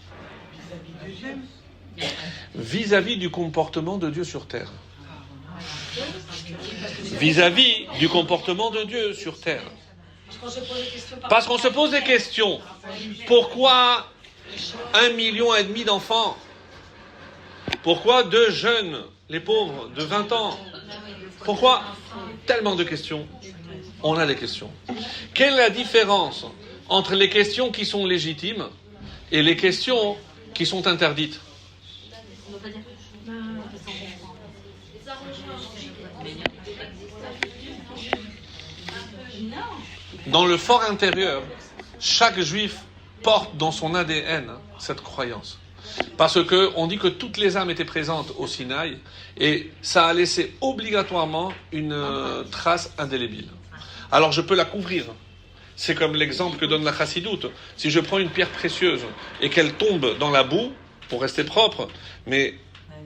Vis-à-vis du comportement de Dieu sur terre. Vis-à-vis du comportement de Dieu sur terre. Parce qu'on se pose des questions. Pourquoi 1,5 million d'enfants? Pourquoi 2 jeunes, les pauvres, de 20 ans? Pourquoi tellement de questions? On a des questions. Quelle est la différence entre les questions qui sont légitimes et les questions qui sont interdites? Dans le fort intérieur, Chaque juif porte dans son ADN cette croyance. Parce que on dit que toutes les âmes étaient présentes au Sinaï et ça a laissé obligatoirement une trace indélébile. Alors je peux la couvrir. C'est comme l'exemple que donne la chassidoute. Si je prends une pierre précieuse et qu'elle tombe dans la boue pour rester propre, mais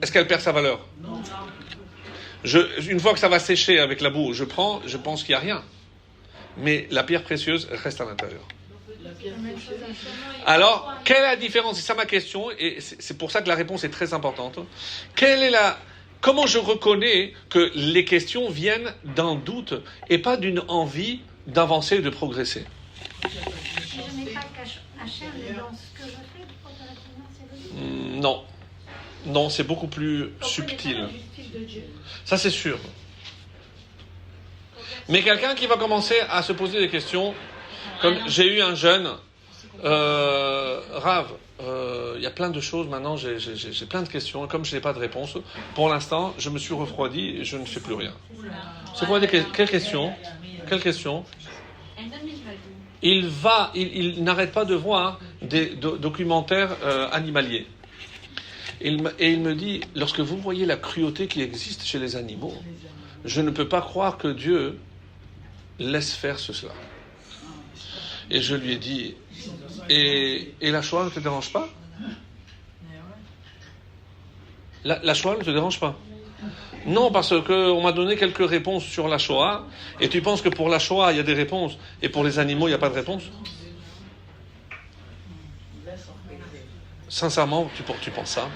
est-ce qu'elle perd sa valeur? Une fois que ça va sécher avec la boue, je pense qu'il n'y a rien. Mais la pierre précieuse reste à l'intérieur. Alors, quelle est la différence? C'est ça ma question, et c'est pour ça que la réponse est très importante. Comment je reconnais que les questions viennent d'un doute et pas d'une envie d'avancer et de progresser? Si je n'ai pas Hachem dans ce que je fais, c'est le Non. Non, c'est beaucoup plus subtil. Ça, c'est sûr. Mais quelqu'un qui va commencer à se poser des questions, comme j'ai eu un jeune, Rav, il y a plein de choses maintenant, j'ai plein de questions, et comme je n'ai pas de réponse, pour l'instant, je me suis refroidi et je ne fais plus rien. C'est quoi quelle question? Quelle question? Il n'arrête pas de voir des documentaires animaliers. Et il me dit, lorsque vous voyez la cruauté qui existe chez les animaux, je ne peux pas croire que Dieu laisse faire cela. Et je lui ai dit, et la Shoah ne te dérange pas? La Shoah ne te dérange pas? Non, parce qu'on m'a donné quelques réponses sur la Shoah, et tu penses que pour la Shoah, il y a des réponses, et pour les animaux, il n'y a pas de réponse? Sincèrement, tu penses ça?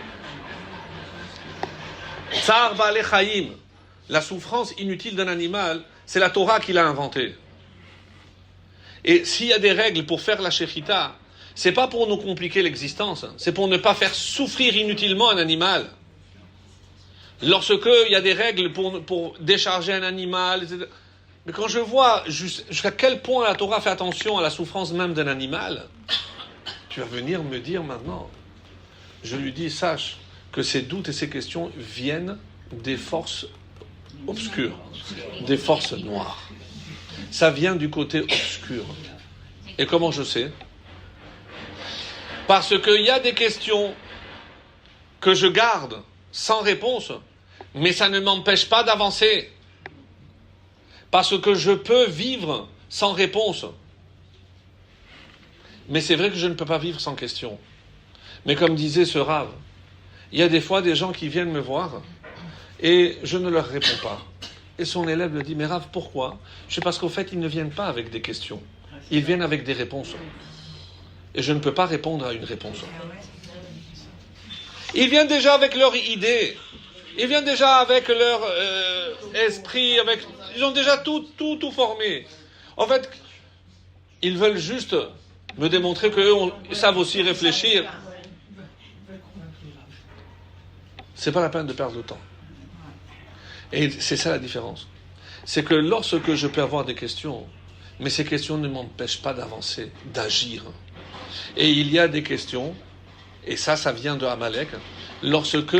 Tsar Baalei Chaim, la souffrance inutile d'un animal, c'est la Torah qui l'a inventée. Et s'il y a des règles pour faire la shechita, c'est pas pour nous compliquer l'existence, c'est pour ne pas faire souffrir inutilement un animal. Lorsque il y a des règles pour décharger un animal, etc. Mais quand je vois jusqu'à quel point la Torah fait attention à la souffrance même d'un animal, tu vas venir me dire maintenant, je lui dis, sache que ces doutes et ces questions viennent des forces obscures, des forces noires. Ça vient du côté obscur. Et comment je sais? Parce qu'il y a des questions que je garde sans réponse, mais ça ne m'empêche pas d'avancer. Parce que je peux vivre sans réponse. Mais c'est vrai que je ne peux pas vivre sans question. Mais comme disait ce Rav, il y a des fois des gens qui viennent me voir et je ne leur réponds pas. Et son élève lui dit, mais Rav, pourquoi? Je sais parce qu'au fait, ils ne viennent pas avec des questions. Ils viennent avec des réponses. Et je ne peux pas répondre à une réponse. Ils viennent déjà avec leur idée. Ils viennent déjà avec leur esprit. Ils ont déjà tout formé. En fait, ils veulent juste me démontrer qu'eux savent aussi réfléchir. C'est pas la peine de perdre le temps. Et c'est ça la différence. C'est que lorsque je peux avoir des questions, mais ces questions ne m'empêchent pas d'avancer, d'agir. Et il y a des questions, et ça vient de Amalek, lorsque,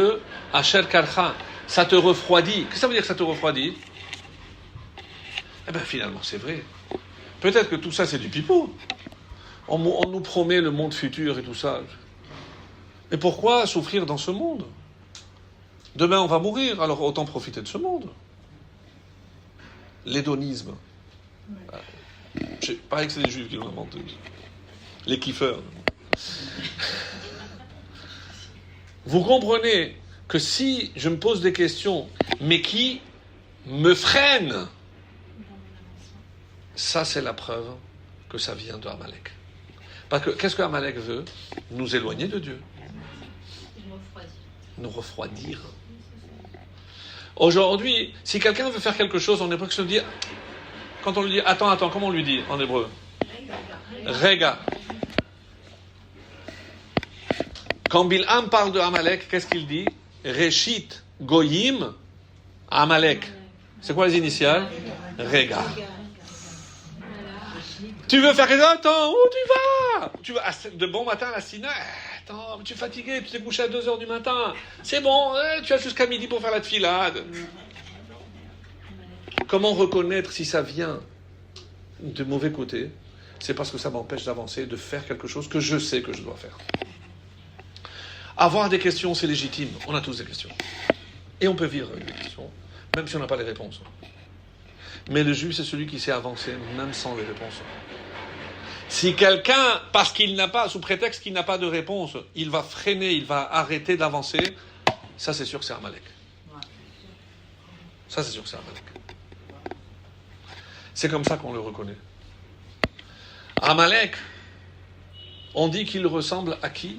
Asher Karcha, ça te refroidit. Qu'est-ce que ça veut dire que ça te refroidit? Eh bien finalement c'est vrai. Peut-être que tout ça c'est du pipeau. On nous promet le monde futur et tout ça. Mais pourquoi souffrir dans ce monde? Demain, on va mourir, alors autant profiter de ce monde. L'hédonisme. Pareil que c'est les juifs qui l'ont inventé. Les kiffeurs. Vous comprenez que si je me pose des questions, mais qui me freinent, ça c'est la preuve que ça vient de Amalek. Parce que qu'est-ce que Amalek veut? Nous éloigner de Dieu. Nous refroidir. Aujourd'hui, si quelqu'un veut faire quelque chose en hébreu, se dit, quand on lui dit, attends, comment on lui dit en hébreu? Rega. Quand Bilham parle de Amalek, qu'est-ce qu'il dit? Reshit Goyim Amalek. C'est quoi les initiales? Rega. Tu veux faire quelque chose? Attends, où tu vas de bon matin à la Sina. Attends, tu es fatigué, tu t'es couché à 2h du matin. C'est bon, tu as jusqu'à midi pour faire la tfilade. Comment reconnaître si ça vient de mauvais côté? c'est parce que ça m'empêche d'avancer, de faire quelque chose que je sais que je dois faire. Avoir des questions, c'est légitime. On a tous des questions. Et on peut vivre avec des questions, même si on n'a pas les réponses. Mais le juif, c'est celui qui sait avancer, même sans les réponses. Si quelqu'un, parce qu'il n'a pas, sous prétexte qu'il n'a pas de réponse, il va freiner, il va arrêter d'avancer, ça c'est sûr que c'est Amalek. Ça c'est sûr que c'est Amalek. C'est comme ça qu'on le reconnaît. Amalek, on dit qu'il ressemble à qui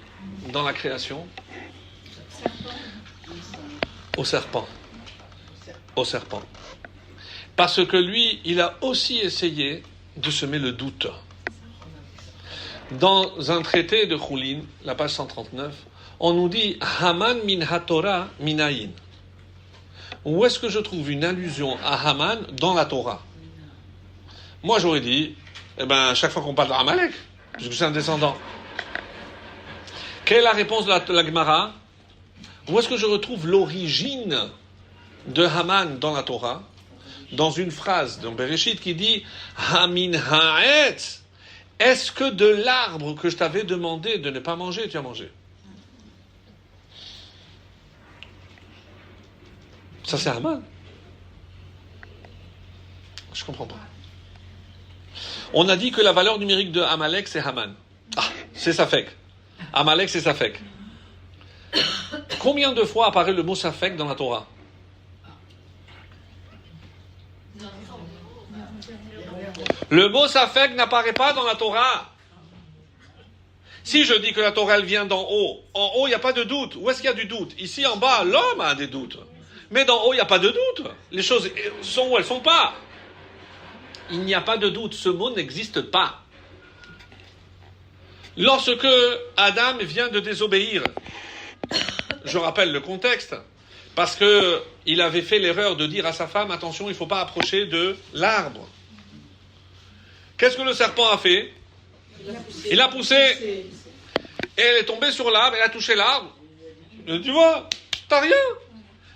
dans la création? Au serpent. Au serpent. Parce que lui, il a aussi essayé de semer le doute. Dans un traité de Choulin, la page 139, on nous dit Haman min haTorah minayin. Où est-ce que je trouve une allusion à Haman dans la Torah? Moi j'aurais dit, chaque fois qu'on parle d'Amalek, puisque c'est un descendant. Quelle est la réponse de la Gemara? Où est-ce que je retrouve l'origine de Haman dans la Torah? Dans une phrase dans Bereshit qui dit Hamin ha'etz. Est-ce que de l'arbre que je t'avais demandé de ne pas manger, tu as mangé? Ça c'est Haman. Je comprends pas. On a dit que la valeur numérique de Amalek c'est Haman. Ah, c'est Safek. Amalek c'est Safek. Combien de fois apparaît le mot Safek dans la Torah? Le mot Safek n'apparaît pas dans la Torah. Si je dis que la Torah elle vient d'en haut, en haut il n'y a pas de doute. Où est-ce qu'il y a du doute? Ici en bas, l'homme a des doutes. Mais d'en haut il n'y a pas de doute. Les choses sont où elles sont pas. Il n'y a pas de doute. Ce mot n'existe pas. Lorsque Adam vient de désobéir, je rappelle le contexte, parce que il avait fait l'erreur de dire à sa femme, attention, il ne faut pas approcher de l'arbre. Qu'est-ce que le serpent a fait? Il a poussé. Et elle est tombée sur l'arbre, elle a touché l'arbre. Tu vois, t'as rien.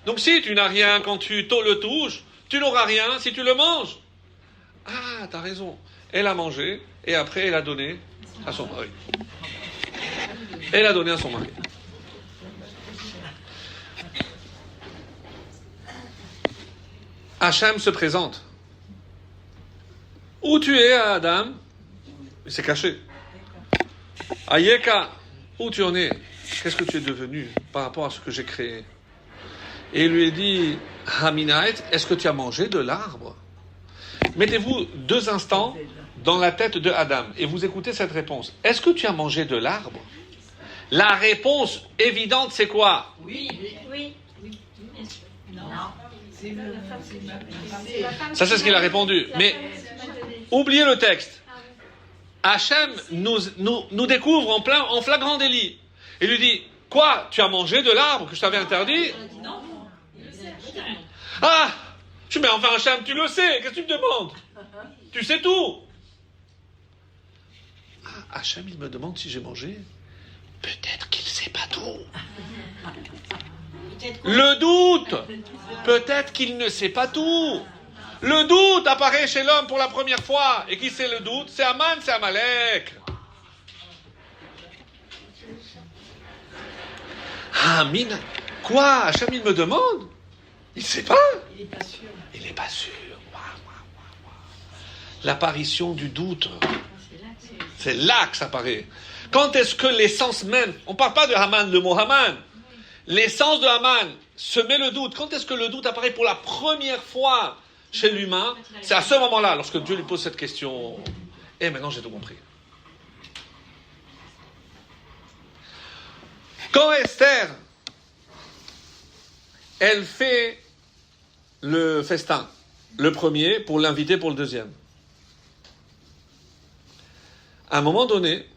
Donc si tu n'as rien quand tu le touches, tu n'auras rien si tu le manges. Ah, t'as raison. Elle a mangé, et après elle a donné à son mari. Elle a donné à son mari. Hachem se présente. Où tu es, Adam? Il s'est caché. Ayeka, où tu en es? Qu'est-ce que tu es devenu par rapport à ce que j'ai créé? Et il lui dit, Haminaet, est-ce que tu as mangé de l'arbre? Mettez-vous 2 instants dans la tête de Adam et vous écoutez cette réponse. Est-ce que tu as mangé de l'arbre? La réponse évidente, c'est quoi? Oui. Oui. Non. Ça, c'est ce qu'il a répondu. Mais oubliez le texte. Hachem nous découvre en flagrant délit. Il lui dit, quoi? Tu as mangé de l'arbre que je t'avais interdit? Ah! Mais enfin, Hachem, tu le sais. Qu'est-ce que tu me demandes? Tu sais tout. Ah, Hachem, il me demande si j'ai mangé. Peut-être qu'il ne sait pas tout. Le doute. Peut-être qu'il ne sait pas tout. Le doute apparaît chez l'homme pour la première fois. Et qui c'est le doute? C'est Haman, c'est Amalek. Ah, mine. Quoi? Hachem, il me demande? Il ne sait pas. Il n'est pas sûr. Il n'est pas sûr. L'apparition du doute. C'est là que ça apparaît. Quand est-ce que l'essence même, on ne parle pas de Haman, le mot Haman, l'essence de Haman se met le doute. Quand est-ce que le doute apparaît pour la première fois chez l'humain? C'est à ce moment-là, lorsque Dieu lui pose cette question. Et maintenant j'ai tout compris. Quand Esther, elle fait le festin, le premier pour l'inviter pour le deuxième. À un moment donné,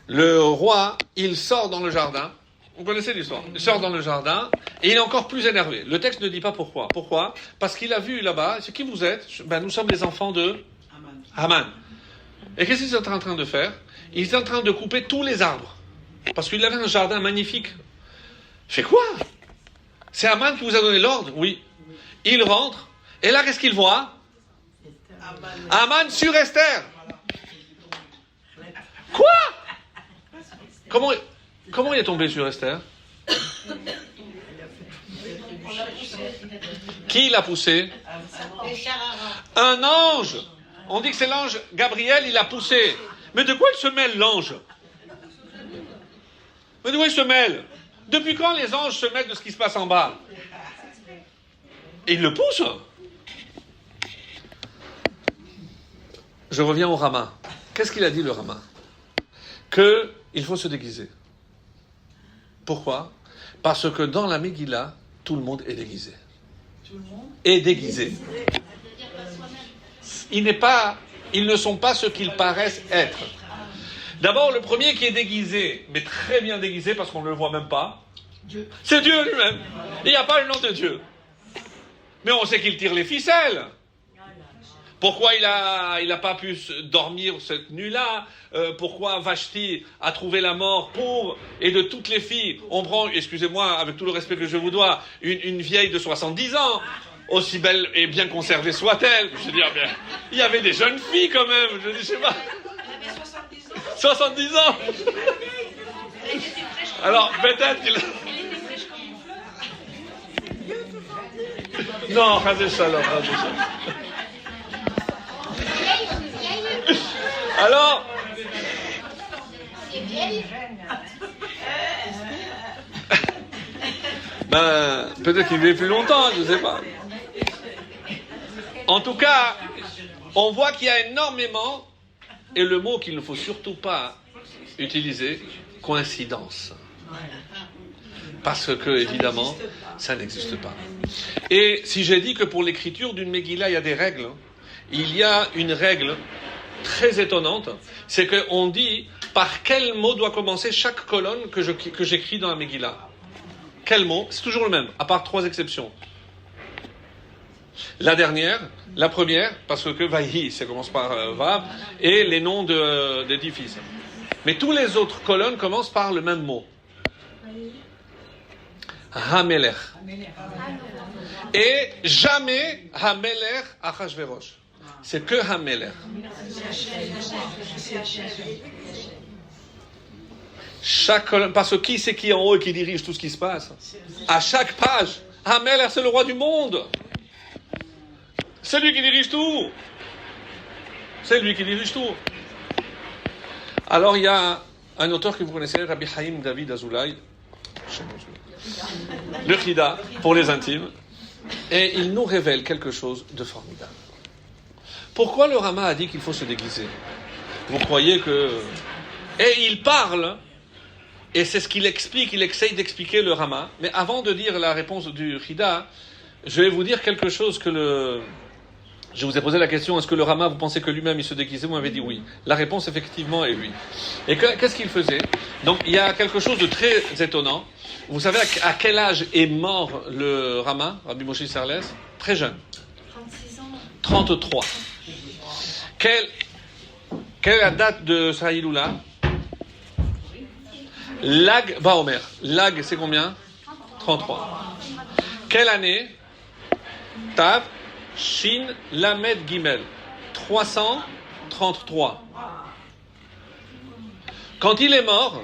le roi, il sort dans le jardin. Vous connaissez l'histoire. Il sort dans le jardin et il est encore plus énervé. Le texte ne dit pas pourquoi. Pourquoi? Parce qu'il a vu là-bas, c'est qui vous êtes? Nous sommes les enfants de Haman. Et qu'est-ce qu'ils sont en train de faire? Ils sont en train de couper tous les arbres. Parce qu'il avait un jardin magnifique. Fait quoi? C'est Haman qui vous a donné l'ordre? Oui. Il rentre et là, qu'est-ce qu'il voit? Haman sur Esther. Quoi? Comment il est tombé sur Esther? Qui l'a poussé? Un ange. On dit que c'est l'ange Gabriel, il l'a poussé. Mais de quoi il se mêle, l'ange? Mais de quoi il se mêle? Depuis quand les anges se mêlent de ce qui se passe en bas? Et il le pousse. Je reviens au Rama. Qu'est-ce qu'il a dit, le Rama? Qu'il faut se déguiser. Pourquoi? Parce que dans la Megillah, tout le monde est déguisé. Tout le monde Est déguisé. Ils ne sont pas ce qu'ils paraissent être. D'abord, le premier qui est déguisé, mais très bien déguisé, parce qu'on ne le voit même pas, c'est Dieu lui-même. Il n'y a pas le nom de Dieu. Mais on sait qu'il tire les ficelles. Pourquoi il a pas pu dormir cette nuit-là? Pourquoi Vashti a trouvé la mort et de toutes les filles, on prend, excusez-moi, avec tout le respect que je vous dois, une vieille de 70 ans, aussi belle et bien conservée soit-elle. Je veux dire, bien, il y avait des jeunes filles quand même, je sais pas. Elle avait 70 ans. 70 ans. Elle était fraîche comme Alors, peut-être qu'il... Elle était fraîche comme une fleur. Non, Chazé Shalom, Chazé Shalom. Alors, peut-être qu'il vivait plus longtemps, je ne sais pas. En tout cas, on voit qu'il y a énormément, et le mot qu'il ne faut surtout pas utiliser, coïncidence. Parce que, évidemment, ça n'existe pas. Et si j'ai dit que pour l'écriture d'une Megillah, il y a des règles, il y a une règle très étonnante, c'est qu'on dit par quel mot doit commencer chaque colonne que j'écris dans la Megillah. Quel mot? C'est toujours le même, à part 3 exceptions. La première, parce que Vahi, ça commence par Vav, et les noms d'édifices. Mais tous les autres colonnes commencent par le même mot. Hamelech. Et jamais Hamelech Achashverosh. C'est que Hamelech. Chaque colonne, parce que qui c'est qui en haut et qui dirige tout ce qui se passe? À chaque page, Hamelech, c'est le roi du monde. C'est lui qui dirige tout. C'est lui qui dirige tout. Alors il y a un auteur que vous connaissez, Rabbi Haïm David Azoulay, le Chida, pour les intimes, et il nous révèle quelque chose de formidable. Pourquoi le Rama a dit qu'il faut se déguiser? Vous croyez que... Et il parle, et c'est ce qu'il explique, il essaye d'expliquer le Rama, mais avant de dire la réponse du Chida, je vais vous dire quelque chose que Je vous ai posé la question, est-ce que le Rama, vous pensez que lui-même il se déguisait? Vous m'avez dit oui. La réponse effectivement est oui. Et qu'est-ce qu'il faisait? Donc il y a quelque chose de très étonnant. Vous savez à quel âge est mort le Rama, Rabbi Moshe Sarles? Très jeune. 36 ans. 33. Quelle est la date de sa Hiloula? Lag Baomer. Lag, c'est combien? 33. Quelle année? Tav Shin Lamed Gimel. 333. Quand il est mort,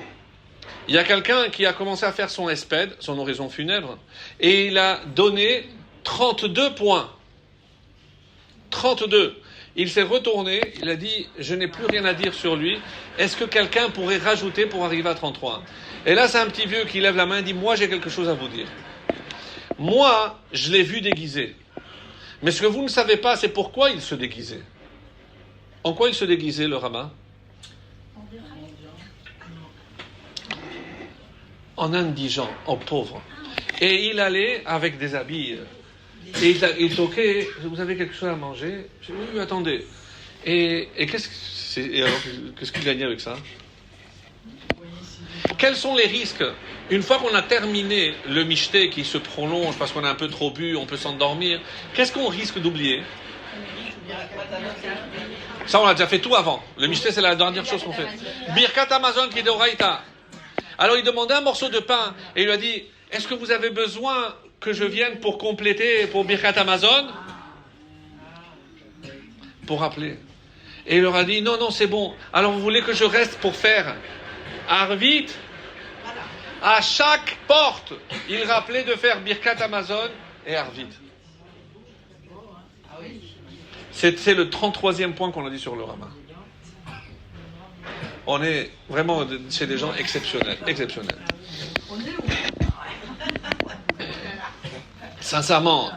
il y a quelqu'un qui a commencé à faire son espède, son oraison funèbre, et il a donné 32 points. 32. Il s'est retourné, il a dit, je n'ai plus rien à dire sur lui, est-ce que quelqu'un pourrait rajouter pour arriver à 33? Et là, c'est un petit vieux qui lève la main et dit, moi j'ai quelque chose à vous dire. Moi, je l'ai vu déguisé. Mais ce que vous ne savez pas, c'est pourquoi il se déguisait. En quoi il se déguisait, le Rama? En indigent, en pauvre. Et il allait avec des habits... Et il toquait, vous avez quelque chose à manger? J'ai dit, oui, attendez. Et qu'est-ce qu'il gagnait avec ça? Quels sont les risques? Une fois qu'on a terminé le michté qui se prolonge parce qu'on a un peu trop bu, on peut s'endormir, qu'est-ce qu'on risque d'oublier? Ça, on a déjà fait tout avant. Le michté, c'est la dernière chose qu'on fait. Birkat Amazon qui d'Oraïta. Alors il demandait un morceau de pain et il lui a dit, est-ce que vous avez besoin que je vienne pour compléter pour Birkat Amazon? Pour rappeler. Et il leur a dit, non, c'est bon. Alors vous voulez que je reste pour faire Arvit? À chaque porte, il rappelait de faire Birkat Amazon et Arvit. C'est le 33e point qu'on a dit sur le Rama. On est vraiment chez des gens exceptionnels. Sincèrement,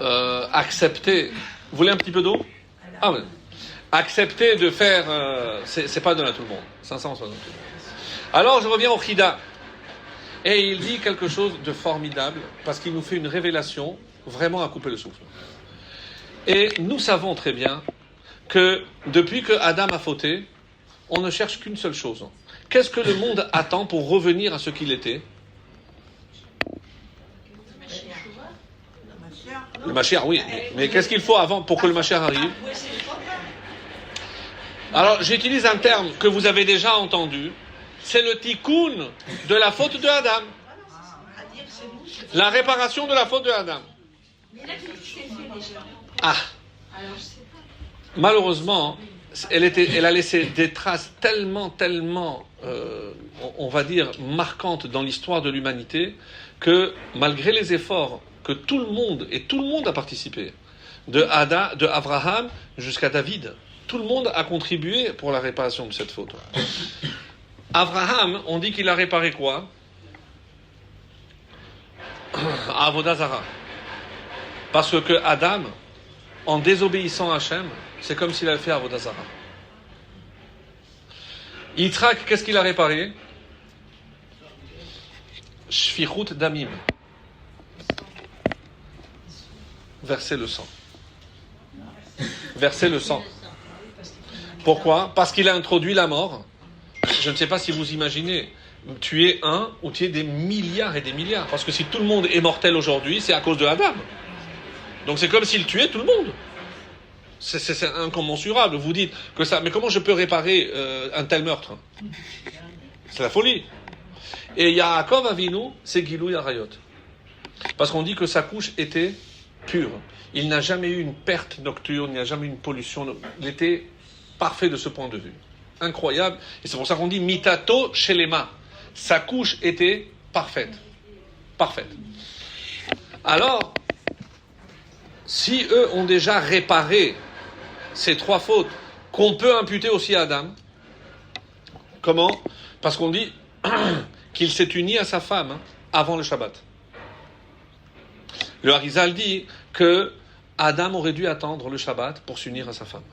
accepter... Vous voulez un petit peu d'eau? Ah oui. Accepter de faire... c'est pas donné à tout le monde. Sincèrement, c'est pas donné à tout le monde. Alors, je reviens au Chida. Et il dit quelque chose de formidable, parce qu'il nous fait une révélation vraiment à couper le souffle. Et nous savons très bien que depuis que Adam a fauté, on ne cherche qu'une seule chose. Qu'est-ce que le monde attend pour revenir à ce qu'il était? Le Mashiach, oui. Mais qu'est-ce qu'il faut avant pour que le Mashiach arrive? Alors, j'utilise un terme que vous avez déjà entendu. C'est le tikkun de la faute de Adam. La réparation de la faute de Adam. Ah. Malheureusement, elle a laissé des traces tellement, on va dire, marquantes dans l'histoire de l'humanité, que malgré les efforts que tout le monde a participé, de Abraham jusqu'à David, tout le monde a contribué pour la réparation de cette faute. Abraham, on dit qu'il a réparé quoi? Avodah Zara. Parce que Adam, en désobéissant à Hachem, c'est comme s'il avait fait Avodah Zara. Yitzhak, qu'est-ce qu'il a réparé? Shfichut Damim. Verser le sang. Verser le sang. Pourquoi? Parce qu'il a introduit la mort. Je ne sais pas si vous imaginez tuer un ou tuer des milliards et des milliards. Parce que si tout le monde est mortel aujourd'hui, c'est à cause de Adam. Donc c'est comme s'il tuait tout le monde. C'est incommensurable. Vous dites que ça... Mais comment je peux réparer un tel meurtre? C'est la folie. Et Yaakov Avinu, c'est Gilou Yarayot. Parce qu'on dit que sa couche était pure. Il n'a jamais eu une perte nocturne, il n'y a jamais eu une pollution. Il était parfait de ce point de vue. Incroyable. Et c'est pour ça qu'on dit Mitato Shelema. Sa couche était parfaite. Parfaite. Alors, si eux ont déjà réparé ces trois fautes qu'on peut imputer aussi à Adam, comment? Parce qu'on dit qu'il s'est uni à sa femme avant le Shabbat. Le Harizal dit que Adam aurait dû attendre le Shabbat pour s'unir à sa femme.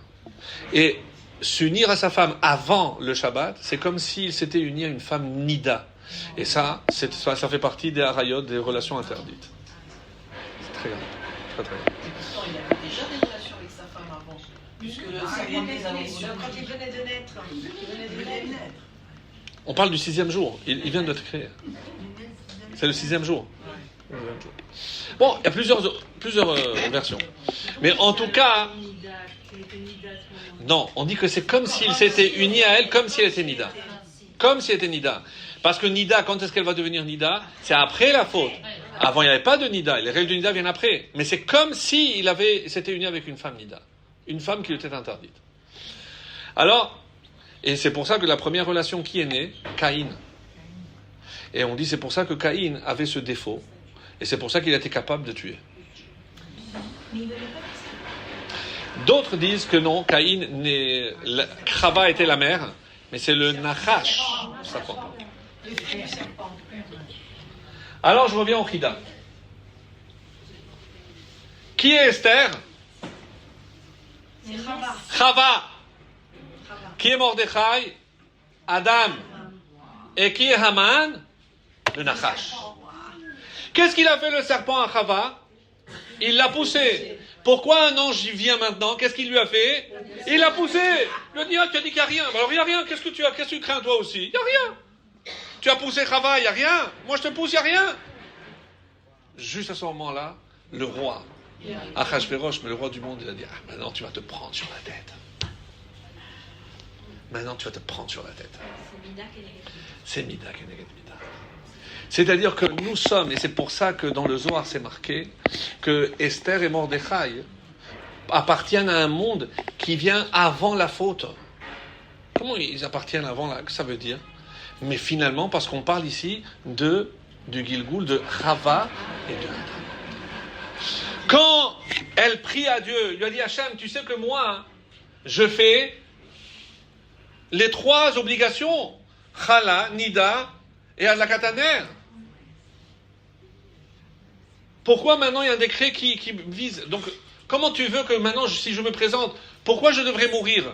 Et s'unir à sa femme avant le Shabbat, c'est comme s'il s'était uni à une femme nida. Et ça fait partie des harayot, des relations interdites. C'est très grave. Très, très grave. Et pourtant, il avait déjà des relations avec sa femme avant. Puisque le serment des avons Quand il venait de naître. On parle du 6e jour. Il vient d'être créé. C'est le 6e jour. Bon, il y a plusieurs versions. Mais en tout cas, non, on dit que c'est comme s'il s'était uni à elle, comme si elle était Nida. Comme si elle était Nida. Parce que Nida, quand est-ce qu'elle va devenir Nida? C'est après la faute. Avant, il n'y avait pas de Nida. Les règles de Nida viennent après. Mais c'est comme s'il s'était uni avec une femme Nida. Une femme qui lui était interdite. Alors, et c'est pour ça que la première relation qui est née, Caïn. Et on dit c'est pour ça que Caïn avait ce défaut. Et c'est pour ça qu'il était capable de tuer. D'autres disent que non, Caïn Chava était la mère, mais c'est le Nachash. Ça compte. Alors je reviens au Chida. Qui est Esther? C'est Chava. Chava. Qui est Mordechai? Adam. Et qui est Haman? Le Nachash. Qu'est-ce qu'il a fait le serpent à Chava? Il l'a poussé. Pourquoi un ange vient maintenant? Qu'est-ce qu'il lui a fait? Il l'a poussé. Il lui a dit, tu as dit qu'il n'y a rien. Alors il n'y a rien. Qu'est-ce que tu crains toi aussi? Il n'y a rien. Tu as poussé Chava, il n'y a rien. Moi je te pousse, il n'y a rien. Juste à ce moment-là, le roi, Achashverosh, mais le roi du monde, il a dit, maintenant tu vas te prendre sur la tête. Maintenant tu vas te prendre sur la tête. C'est Mida Keneged Mida. C'est-à-dire que nous sommes, et c'est pour ça que dans le Zohar c'est marqué, que Esther et Mordechai appartiennent à un monde qui vient avant la faute. comment ils appartiennent avant là? Que ça veut dire? Mais finalement, parce qu'on parle ici du Gilgoul de Chava et de Adam. Quand elle prie à Dieu, lui a dit Hachem, tu sais que moi, je fais les 3 obligations. Chala, Nida et Adlakataner. Pourquoi maintenant il y a un décret qui vise? Donc, comment tu veux que maintenant, si je me présente, pourquoi je devrais mourir?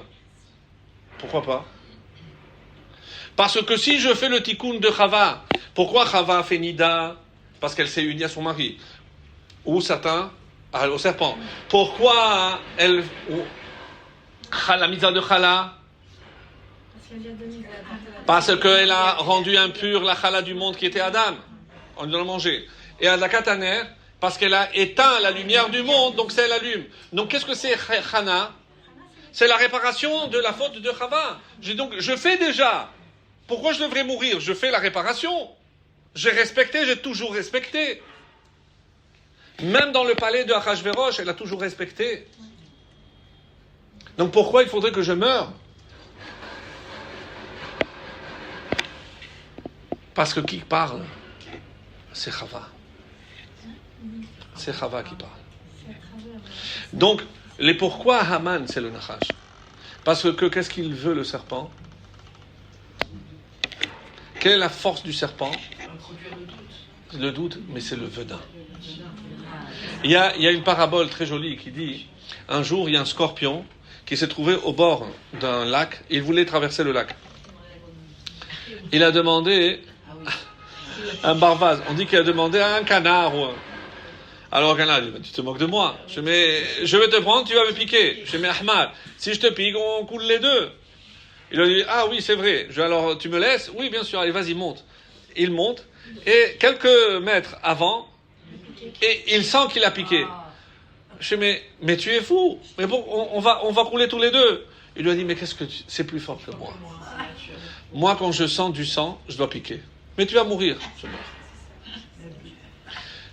Pourquoi pas? Parce que si je fais le tikkun de Chava, pourquoi Chava fait Nida? Parce qu'elle s'est unie à son mari. Ou Satan au serpent. Pourquoi elle... la mitzvah de Chala? Parce qu'elle a rendu impure la Chala du monde qui était Adam, en lui donnant à manger. Et à la Kataner, parce qu'elle a éteint la lumière du monde, donc c'est elle allume. Donc qu'est-ce que c'est Chana? C'est la réparation de la faute de Chava. Donc je fais déjà. Pourquoi je devrais mourir? Je fais la réparation. J'ai respecté, j'ai toujours respecté. Même dans le palais de Achashverosh, elle a toujours respecté. Donc pourquoi il faudrait que je meure? Parce que qui parle? C'est Chava. C'est Chava qui parle. Donc, les pourquoi Haman, c'est le Nachash. Parce que qu'est-ce qu'il veut, le serpent? Quelle est la force du serpent? Le doute, mais c'est le venin. Il y a une parabole très jolie qui dit, un jour, il y a un scorpion qui s'est trouvé au bord d'un lac, et il voulait traverser le lac. Il a demandé, un barbase, on dit qu'il a demandé à un canard. Alors le canard dit, tu te moques de moi. Je vais te prendre, tu vas me piquer. Je dis, mais Ahmad, si je te pique, on coule les deux. Il a dit, ah oui, c'est vrai. Alors tu me laisses? Oui, bien sûr, allez, vas-y, monte. Il monte, et quelques mètres avant, et il sent qu'il a piqué. Je dis, mais tu es fou. Mais bon, on va couler tous les deux. Il lui a dit, mais c'est plus fort que moi. Moi, quand je sens du sang, je dois piquer. Mais tu vas mourir. Je meurs.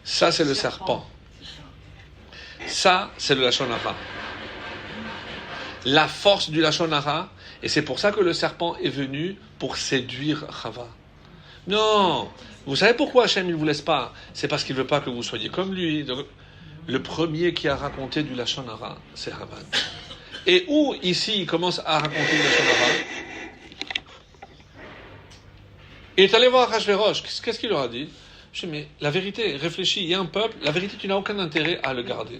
Ça, c'est le serpent. Ça, c'est le Lachon Hara. La force du Lachon Hara, et c'est pour ça que le serpent est venu pour séduire Chava. Non, vous savez pourquoi Hachem ne vous laisse pas? C'est parce qu'il ne veut pas que vous soyez comme lui. Donc, le premier qui a raconté du Lachon Hara, c'est Haman. Et où, ici, il commence à raconter du Lachon Hara? Il est allé voir Achashverosh. Qu'est-ce qu'il leur a dit? Je dis, mais la vérité, réfléchis, il y a un peuple, la vérité, tu n'as aucun intérêt à le garder.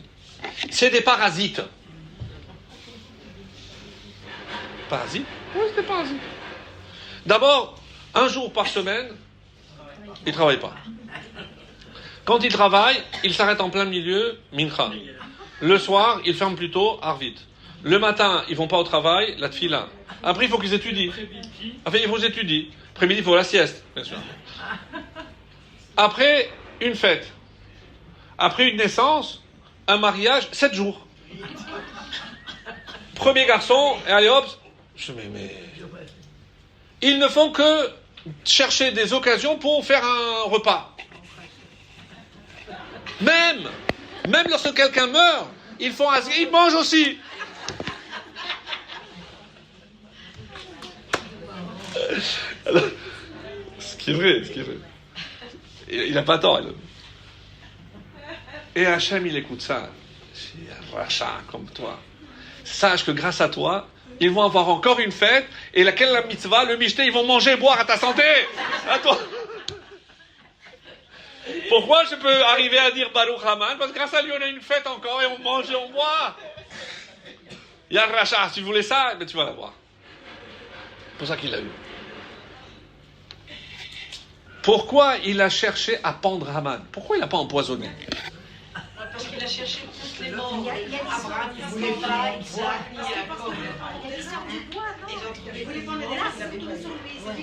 C'est des parasites. Parasites? Oui, c'est des parasites. D'abord, un jour par semaine, ils ne travaillent pas. Quand ils travaillent, ils s'arrêtent en plein milieu, mincha. Le soir, ils ferment plus tôt, arvit. Le matin, ils ne vont pas au travail, la tfila. Après, il faut qu'ils étudient. Après, il faut qu'ils étudient. Après-midi, il faut la sieste, bien sûr. Après, une fête. Après une naissance, un mariage, 7 jours. Premier garçon, et allez hop. Je dis, mais... Ils ne font que chercher des occasions pour faire un repas. Même lorsque quelqu'un meurt, ils mangent aussi. Alors, ce qui est vrai. Il n'a pas tort. Et Hachem, il écoute ça. C'est un rachat comme toi. Sache que grâce à toi, ils vont avoir encore une fête, et laquelle la mitzvah, le michté, ils vont manger et boire à ta santé. À toi. Pourquoi je peux arriver à dire Baruch Haman? Parce que grâce à lui, on a une fête encore, et on mange et on boit. Il y a un rachat. Si tu voulais ça, ben tu vas l'avoir. C'est pour ça qu'il l'a eu. Pourquoi il a cherché à pendre Haman? Pourquoi il n'a pas empoisonné? Parce qu'il a cherché toutes les morts. Abraham, il voulait pas, Isaac, Jacob. Il voulait pas le là, c'est lui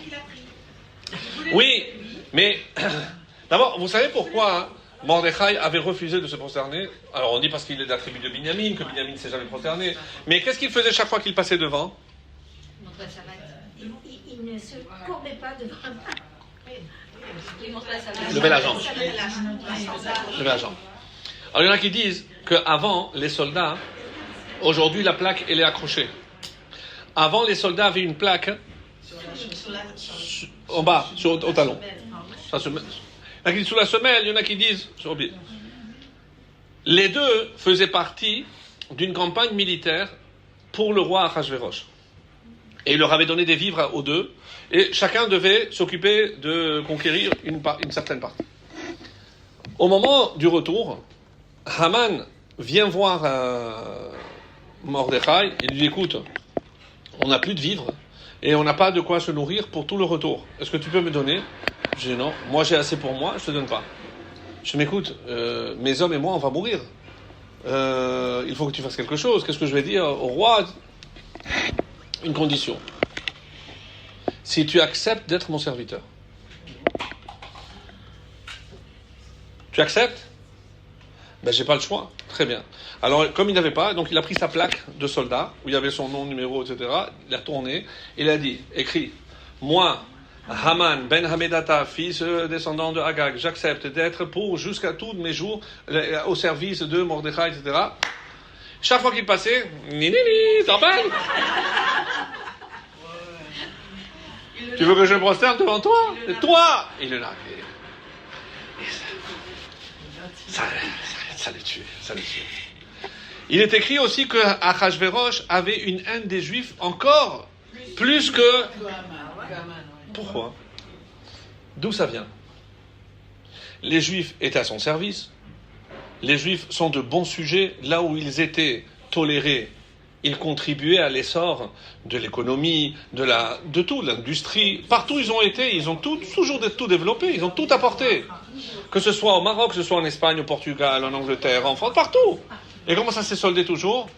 qui l'a pris. Oui, mais d'abord, vous savez pourquoi Mordechai avait refusé de se prosterner? Alors on dit parce qu'il est de la tribu de Binyamin, que Binyamin ne s'est jamais prosterné. Mais qu'est-ce qu'il faisait chaque fois qu'il passait devant? Il ne se courbait pas devant. Lever la jambe. Lever la jambe. Alors il y en a qui disent qu'avant, les soldats, aujourd'hui la plaque, elle est accrochée. Avant, les soldats avaient une plaque en bas, au talon. Ça se met. Il y en a qui disent sous la semelle, il y en a qui disent sur le pied. Les deux faisaient partie d'une campagne militaire pour le roi Ahasverosh. Et il leur avait donné des vivres aux deux, et chacun devait s'occuper de conquérir une certaine partie. Au moment du retour, Haman vient voir Mordechai, et lui dit, écoute, on n'a plus de vivres, et on n'a pas de quoi se nourrir pour tout le retour. Est-ce que tu peux me donner? Je dis non, moi j'ai assez pour moi, je te donne pas. Je dis, mais écoute, mes hommes et moi, on va mourir. Il faut que tu fasses quelque chose. Qu'est-ce que je vais dire au roi? Une condition. Si tu acceptes d'être mon serviteur. Tu acceptes? Ben, j'ai pas le choix. Très bien. Alors, comme il n'avait pas, donc il a pris sa plaque de soldat, où il y avait son nom, numéro, etc. Il a tourné, il a dit, écrit, moi, Haman ben Hamedata, fils descendant de Agag, j'accepte d'être pour jusqu'à tous mes jours au service de Mordechai, etc. Chaque fois qu'il passait, ni, t'en parles? Tu veux que je me prosterne devant toi? C'est toi! Il est là. Ça les tue. Il est écrit aussi que Ahasverosh avait une haine des Juifs encore plus que... Pourquoi? D'où ça vient? Les Juifs étaient à son service. Les Juifs sont de bons sujets. Là où ils étaient tolérés, ils contribuaient à l'essor de l'économie, de tout, l'industrie. Partout où ils ont été, ils ont toujours tout développé, ils ont tout apporté. Que ce soit au Maroc, que ce soit en Espagne, au Portugal, en Angleterre, en France, partout. Et comment ça s'est soldé toujours?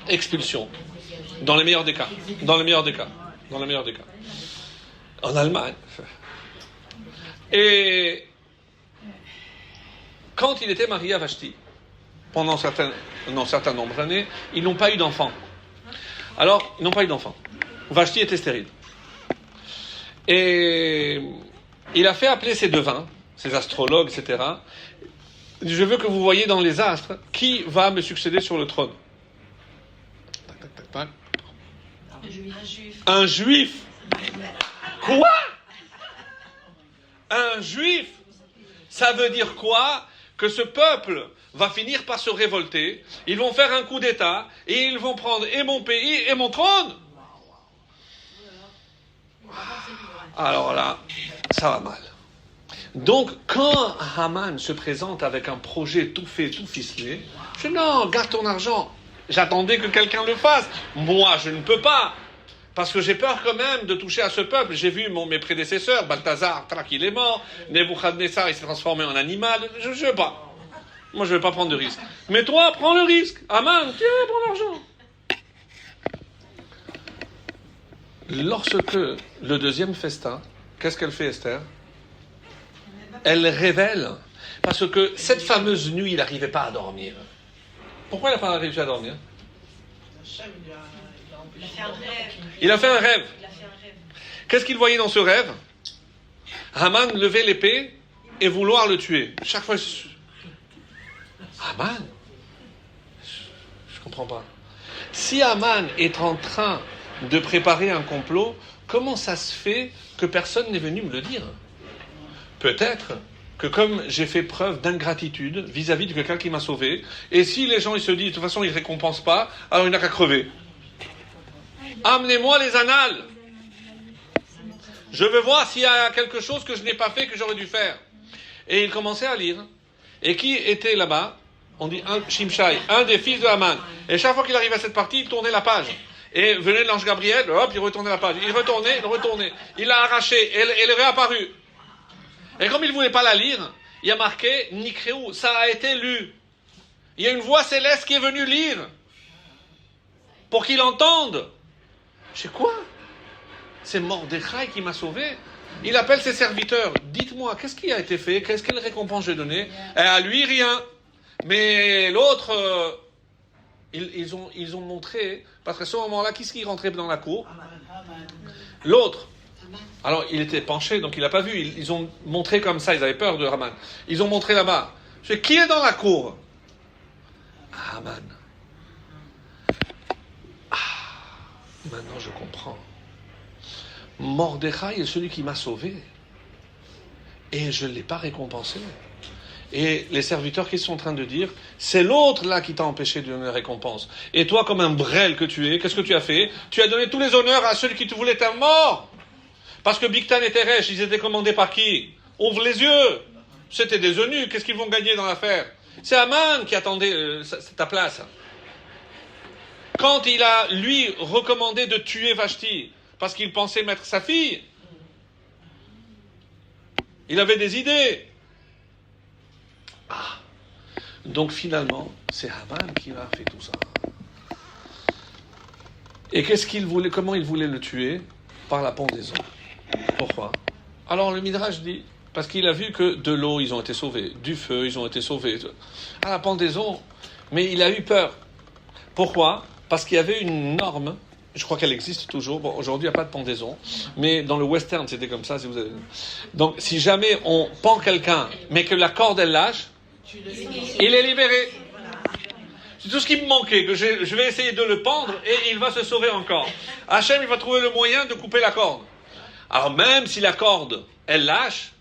Expulsion. Dans les meilleurs des cas. En Allemagne. Et quand il était marié à Vashti, pendant un certain nombre d'années, ils n'ont pas eu d'enfants. Alors, ils n'ont pas eu d'enfants. Vashti était stérile. Et il a fait appeler ses devins, ses astrologues, etc. Je veux que vous voyez dans les astres qui va me succéder sur le trône. Tac. Un juif. Quoi? Un juif? Ça veut dire quoi? Que ce peuple va finir par se révolter, ils vont faire un coup d'État, et ils vont prendre et mon pays et mon trône. Alors là, ça va mal. Donc, quand Haman se présente avec un projet tout fait, tout ficelé, je dis non, garde ton argent. J'attendais que quelqu'un le fasse. Moi, je ne peux pas. Parce que j'ai peur quand même de toucher à ce peuple. J'ai vu mes prédécesseurs, Balthazar, il est mort, Nebuchadnezzar, il s'est transformé en animal. Je ne veux pas. Moi, je ne vais pas prendre de risque. Mais toi, prends le risque. Haman, tiens, prends l'argent. Lorsque le deuxième festin, qu'est-ce qu'elle fait, Esther? Elle révèle. Parce que cette fameuse nuit, il n'arrivait pas à dormir. Pourquoi il n'a pas réussi à dormir? Il a fait un rêve. Qu'est-ce qu'il voyait dans ce rêve? Haman levait l'épée et vouloir le tuer. Chaque fois, Haman? Je ne comprends pas. Si Haman est en train de préparer un complot, comment ça se fait que personne n'est venu me le dire? Peut-être que comme j'ai fait preuve d'ingratitude vis-à-vis de quelqu'un qui m'a sauvé, et si les gens ils se disent de toute façon ils ne récompensent pas, alors il n'a qu'à crever. Amenez-moi les annales. Je veux voir s'il y a quelque chose que je n'ai pas fait, que j'aurais dû faire. Et il commençait à lire. Et qui était là-bas? On dit Shimshai, un des fils de Haman. Et chaque fois qu'il arrivait à cette partie, il tournait la page. Et venait l'ange Gabriel, hop, il retournait la page. Il retournait. Il l'a arraché, et elle est réapparue. Et comme il ne voulait pas la lire, il y a marqué Nikréou, ça a été lu. Il y a une voix céleste qui est venue lire. Pour qu'il entende. Je sais quoi? C'est Mordechai qui m'a sauvé. Il appelle ses serviteurs. Dites-moi, qu'est-ce qui a été fait? Quelle récompense j'ai donnée? Et à lui, rien. Mais l'autre, ils ont montré, parce qu'à ce moment-là, qui est-ce qui rentrait dans la cour? L'autre. Alors, il était penché, donc il n'a pas vu. Ils ont montré comme ça, ils avaient peur de Haman. Ils ont montré là-bas. Je dis, qui est dans la cour? Haman. Maintenant je comprends. Mordechai est celui qui m'a sauvé. Et je ne l'ai pas récompensé. Et les serviteurs qui sont en train de dire, c'est l'autre là qui t'a empêché de donner la récompense. Et toi, comme un brel que tu es, qu'est-ce que tu as fait? Tu as donné tous les honneurs à celui qui te voulait ta mort. Parce que Bigtan et Teresh, ils étaient commandés par qui? Ouvre les yeux. C'était des eunuques. Qu'est-ce qu'ils vont gagner dans l'affaire? C'est Aman qui attendait ta place. Quand il a, lui, recommandé de tuer Vashti, parce qu'il pensait mettre sa fille, il avait des idées. Ah. Donc finalement, c'est Haman qui a fait tout ça. Et qu'est-ce qu'il voulait, comment il voulait le tuer? Par la pendaison. Pourquoi? Alors le Midrash dit, parce qu'il a vu que de l'eau, ils ont été sauvés, du feu, ils ont été sauvés. À la pendaison, mais il a eu peur. Pourquoi? Parce qu'il y avait une norme, je crois qu'elle existe toujours, bon, aujourd'hui il n'y a pas de pendaison, mais dans le western c'était comme ça. Si vous avez... Donc si jamais on pend quelqu'un, mais que la corde elle lâche, il est libéré. C'est tout ce qui me manquait, que je vais essayer de le pendre et il va se sauver encore. Hachem, il va trouver le moyen de couper la corde. Alors même si la corde, elle lâche,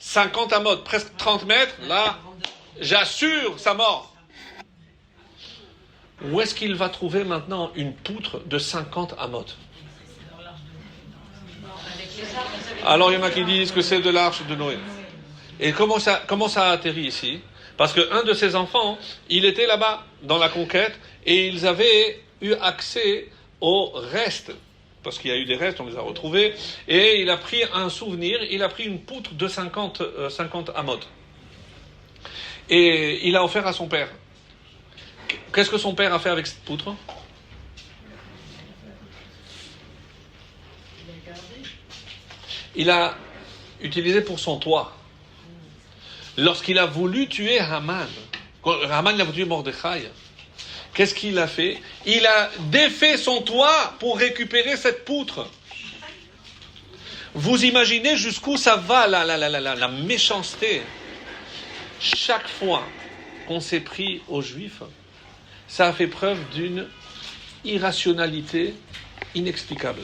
50 amot, presque 30 mètres, là, j'assure sa mort. Où est-ce qu'il va trouver maintenant une poutre de 50 amot? Alors il y en a qui disent que c'est de l'arche de Noé. Et comment ça a atterri ici? Parce qu'un de ses enfants, il était là-bas, dans la conquête, et ils avaient eu accès aux restes. Parce qu'il y a eu des restes, on les a retrouvés, et il a pris un souvenir, il a pris une poutre de 50 amot. Et il a offert à son père. Qu'est-ce que son père a fait avec cette poutre? Il a utilisé pour son toit. Lorsqu'il a voulu tuer Haman, quand Haman a voulu tuer Mordechai, qu'est-ce qu'il a fait? Il a défait son toit pour récupérer cette poutre. Vous imaginez jusqu'où ça va la méchanceté? Chaque fois qu'on s'est pris aux Juifs, ça a fait preuve d'une irrationalité inexplicable.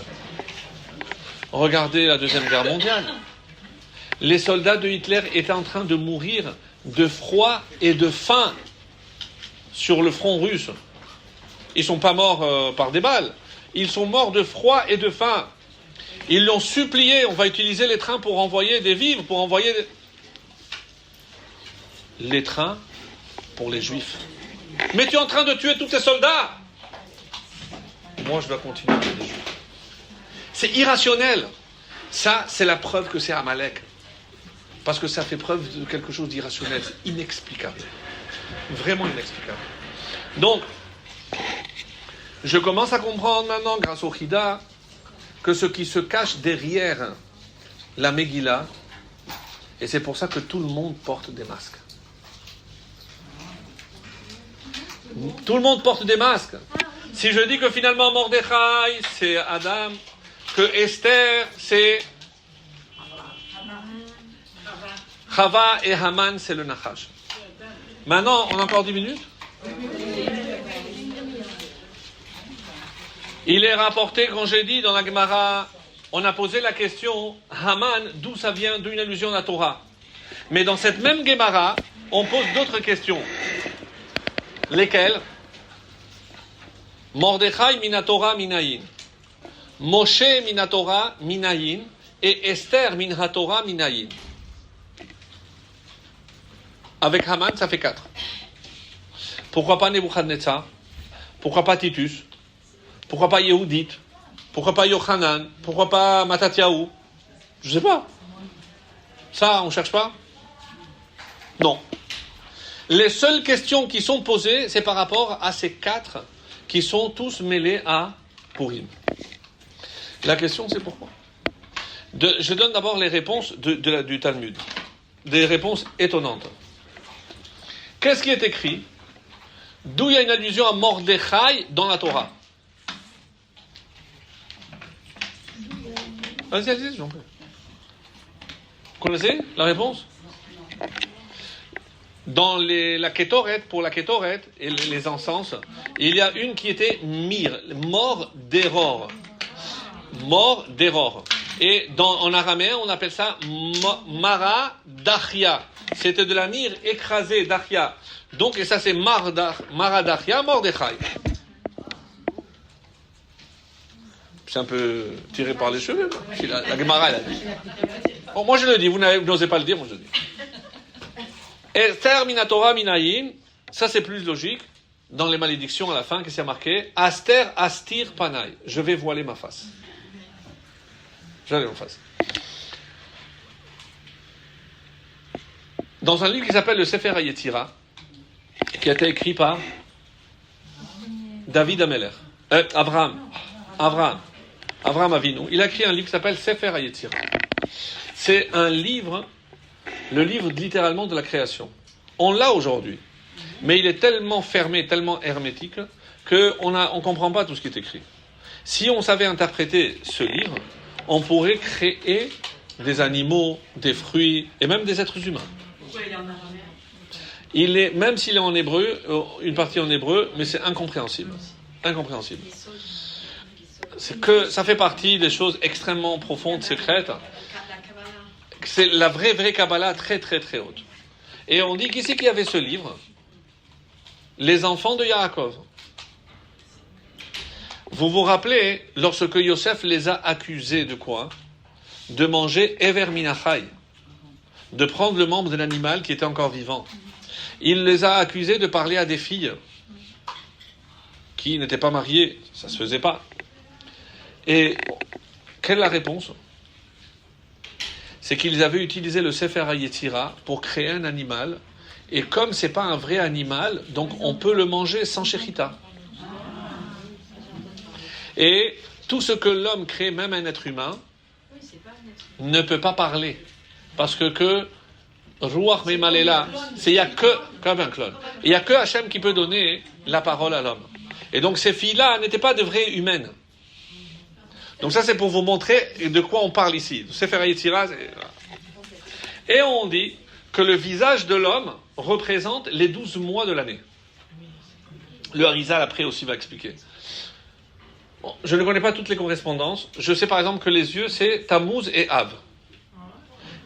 Regardez la Deuxième Guerre mondiale. Les soldats de Hitler étaient en train de mourir de froid et de faim sur le front russe. Ils ne sont pas morts par des balles. Ils sont morts de froid et de faim. Ils l'ont supplié, on va utiliser les trains pour envoyer des vivres, pour envoyer les trains pour les Juifs. Mais tu es en train de tuer tous tes soldats. Moi, je dois continuer à tuer des Juifs. C'est irrationnel. Ça, c'est la preuve que c'est Amalek. Parce que ça fait preuve de quelque chose d'irrationnel. C'est inexplicable. Vraiment inexplicable. Donc, je commence à comprendre maintenant, grâce au Chida, que ce qui se cache derrière la Megillah, et c'est pour ça que tout le monde porte des masques. Tout le monde porte des masques. Si je dis que finalement Mordechai, c'est Adam, que Esther, c'est Chava et Haman, c'est le Nachash. Maintenant, on a encore 10 minutes? Il est rapporté, quand j'ai dit dans la Gemara, on a posé la question, Haman, d'où ça vient, d'une allusion à la Torah. Mais dans cette même Gemara, on pose d'autres questions. Lesquelles? Mordechai minatora minayin, Moshe minatora minayin, et Esther minatora minayin. Avec Haman, ça fait 4. Pourquoi pas Nebuchadnezzar? Pourquoi pas Titus? Pourquoi pas Yehudit? Pourquoi pas Yochanan? Pourquoi pas Matatiaou? Je sais pas. Ça, on cherche pas? Non. Les seules questions qui sont posées, c'est par rapport à ces 4 qui sont tous mêlés à Purim. La question, c'est pourquoi? Je donne d'abord les réponses du Talmud. Des réponses étonnantes. Qu'est-ce qui est écrit? D'où il y a une allusion à Mordechai dans la Torah? Allez, j'en prie. Vous connaissez la réponse? Dans la Kétoret, pour la Kétoret et les encens, il y a une qui était mort d'Eror. Mort d'Eror. Et en araméen, on appelle ça Mara d'Achia. C'était de la myrrhe écrasée d'Achia. Donc, et ça c'est Mara d'Achia, Mordechai. C'est un peu tiré par les cheveux. La Gemara, elle a dit. Bon, moi je le dis, vous n'osez pas le dire, moi je le dis. Esther minatora minayin, ça c'est plus logique. Dans les malédictions à la fin, qu'est-ce qu'il y a marqué? Aster astir panay. Je vais voiler ma face. J'allais en face. Dans un livre qui s'appelle le Sefer HaYetzira, qui a été écrit par David Ameler, Abraham Avinu, il a écrit un livre qui s'appelle Sefer HaYetzira. C'est un livre, le livre littéralement de la création. On l'a aujourd'hui, mais il est tellement fermé, tellement hermétique, qu'on ne comprend pas tout ce qui est écrit. Si on savait interpréter ce livre, on pourrait créer des animaux, des fruits, et même des êtres humains. Pourquoi il est en araméen? Il est, même s'il est en hébreu, une partie en hébreu, mais c'est incompréhensible. Incompréhensible. C'est que ça fait partie des choses extrêmement profondes, secrètes. C'est la vraie Kabbalah très très très haute. Et on dit, qui c'est qui avait ce livre? Les enfants de Yaakov. Vous vous rappelez, lorsque Yosef les a accusés de quoi? De manger Ever Minachai, de prendre le membre de l'animal qui était encore vivant. Il les a accusés de parler à des filles qui n'étaient pas mariées, ça se faisait pas. Et quelle est la réponse? C'est qu'ils avaient utilisé le Sefer HaYetzira pour créer un animal, et comme c'est pas un vrai animal, donc on peut le manger sans shechita. Et tout ce que l'homme crée, même un être humain, ne peut pas parler. Parce que Ruach Memalela, il n'y a que, comme un clone, il n'y a que Hachem qui peut donner la parole à l'homme. Et donc ces filles-là n'étaient pas de vraies humaines. Donc ça c'est pour vous montrer de quoi on parle ici. Sefer HaYetzira, et on dit que le visage de l'homme représente les 12 mois de l'année. Le Harizal après aussi va expliquer. Bon, je ne connais pas toutes les correspondances. Je sais par exemple que les yeux, c'est Tammuz et Av.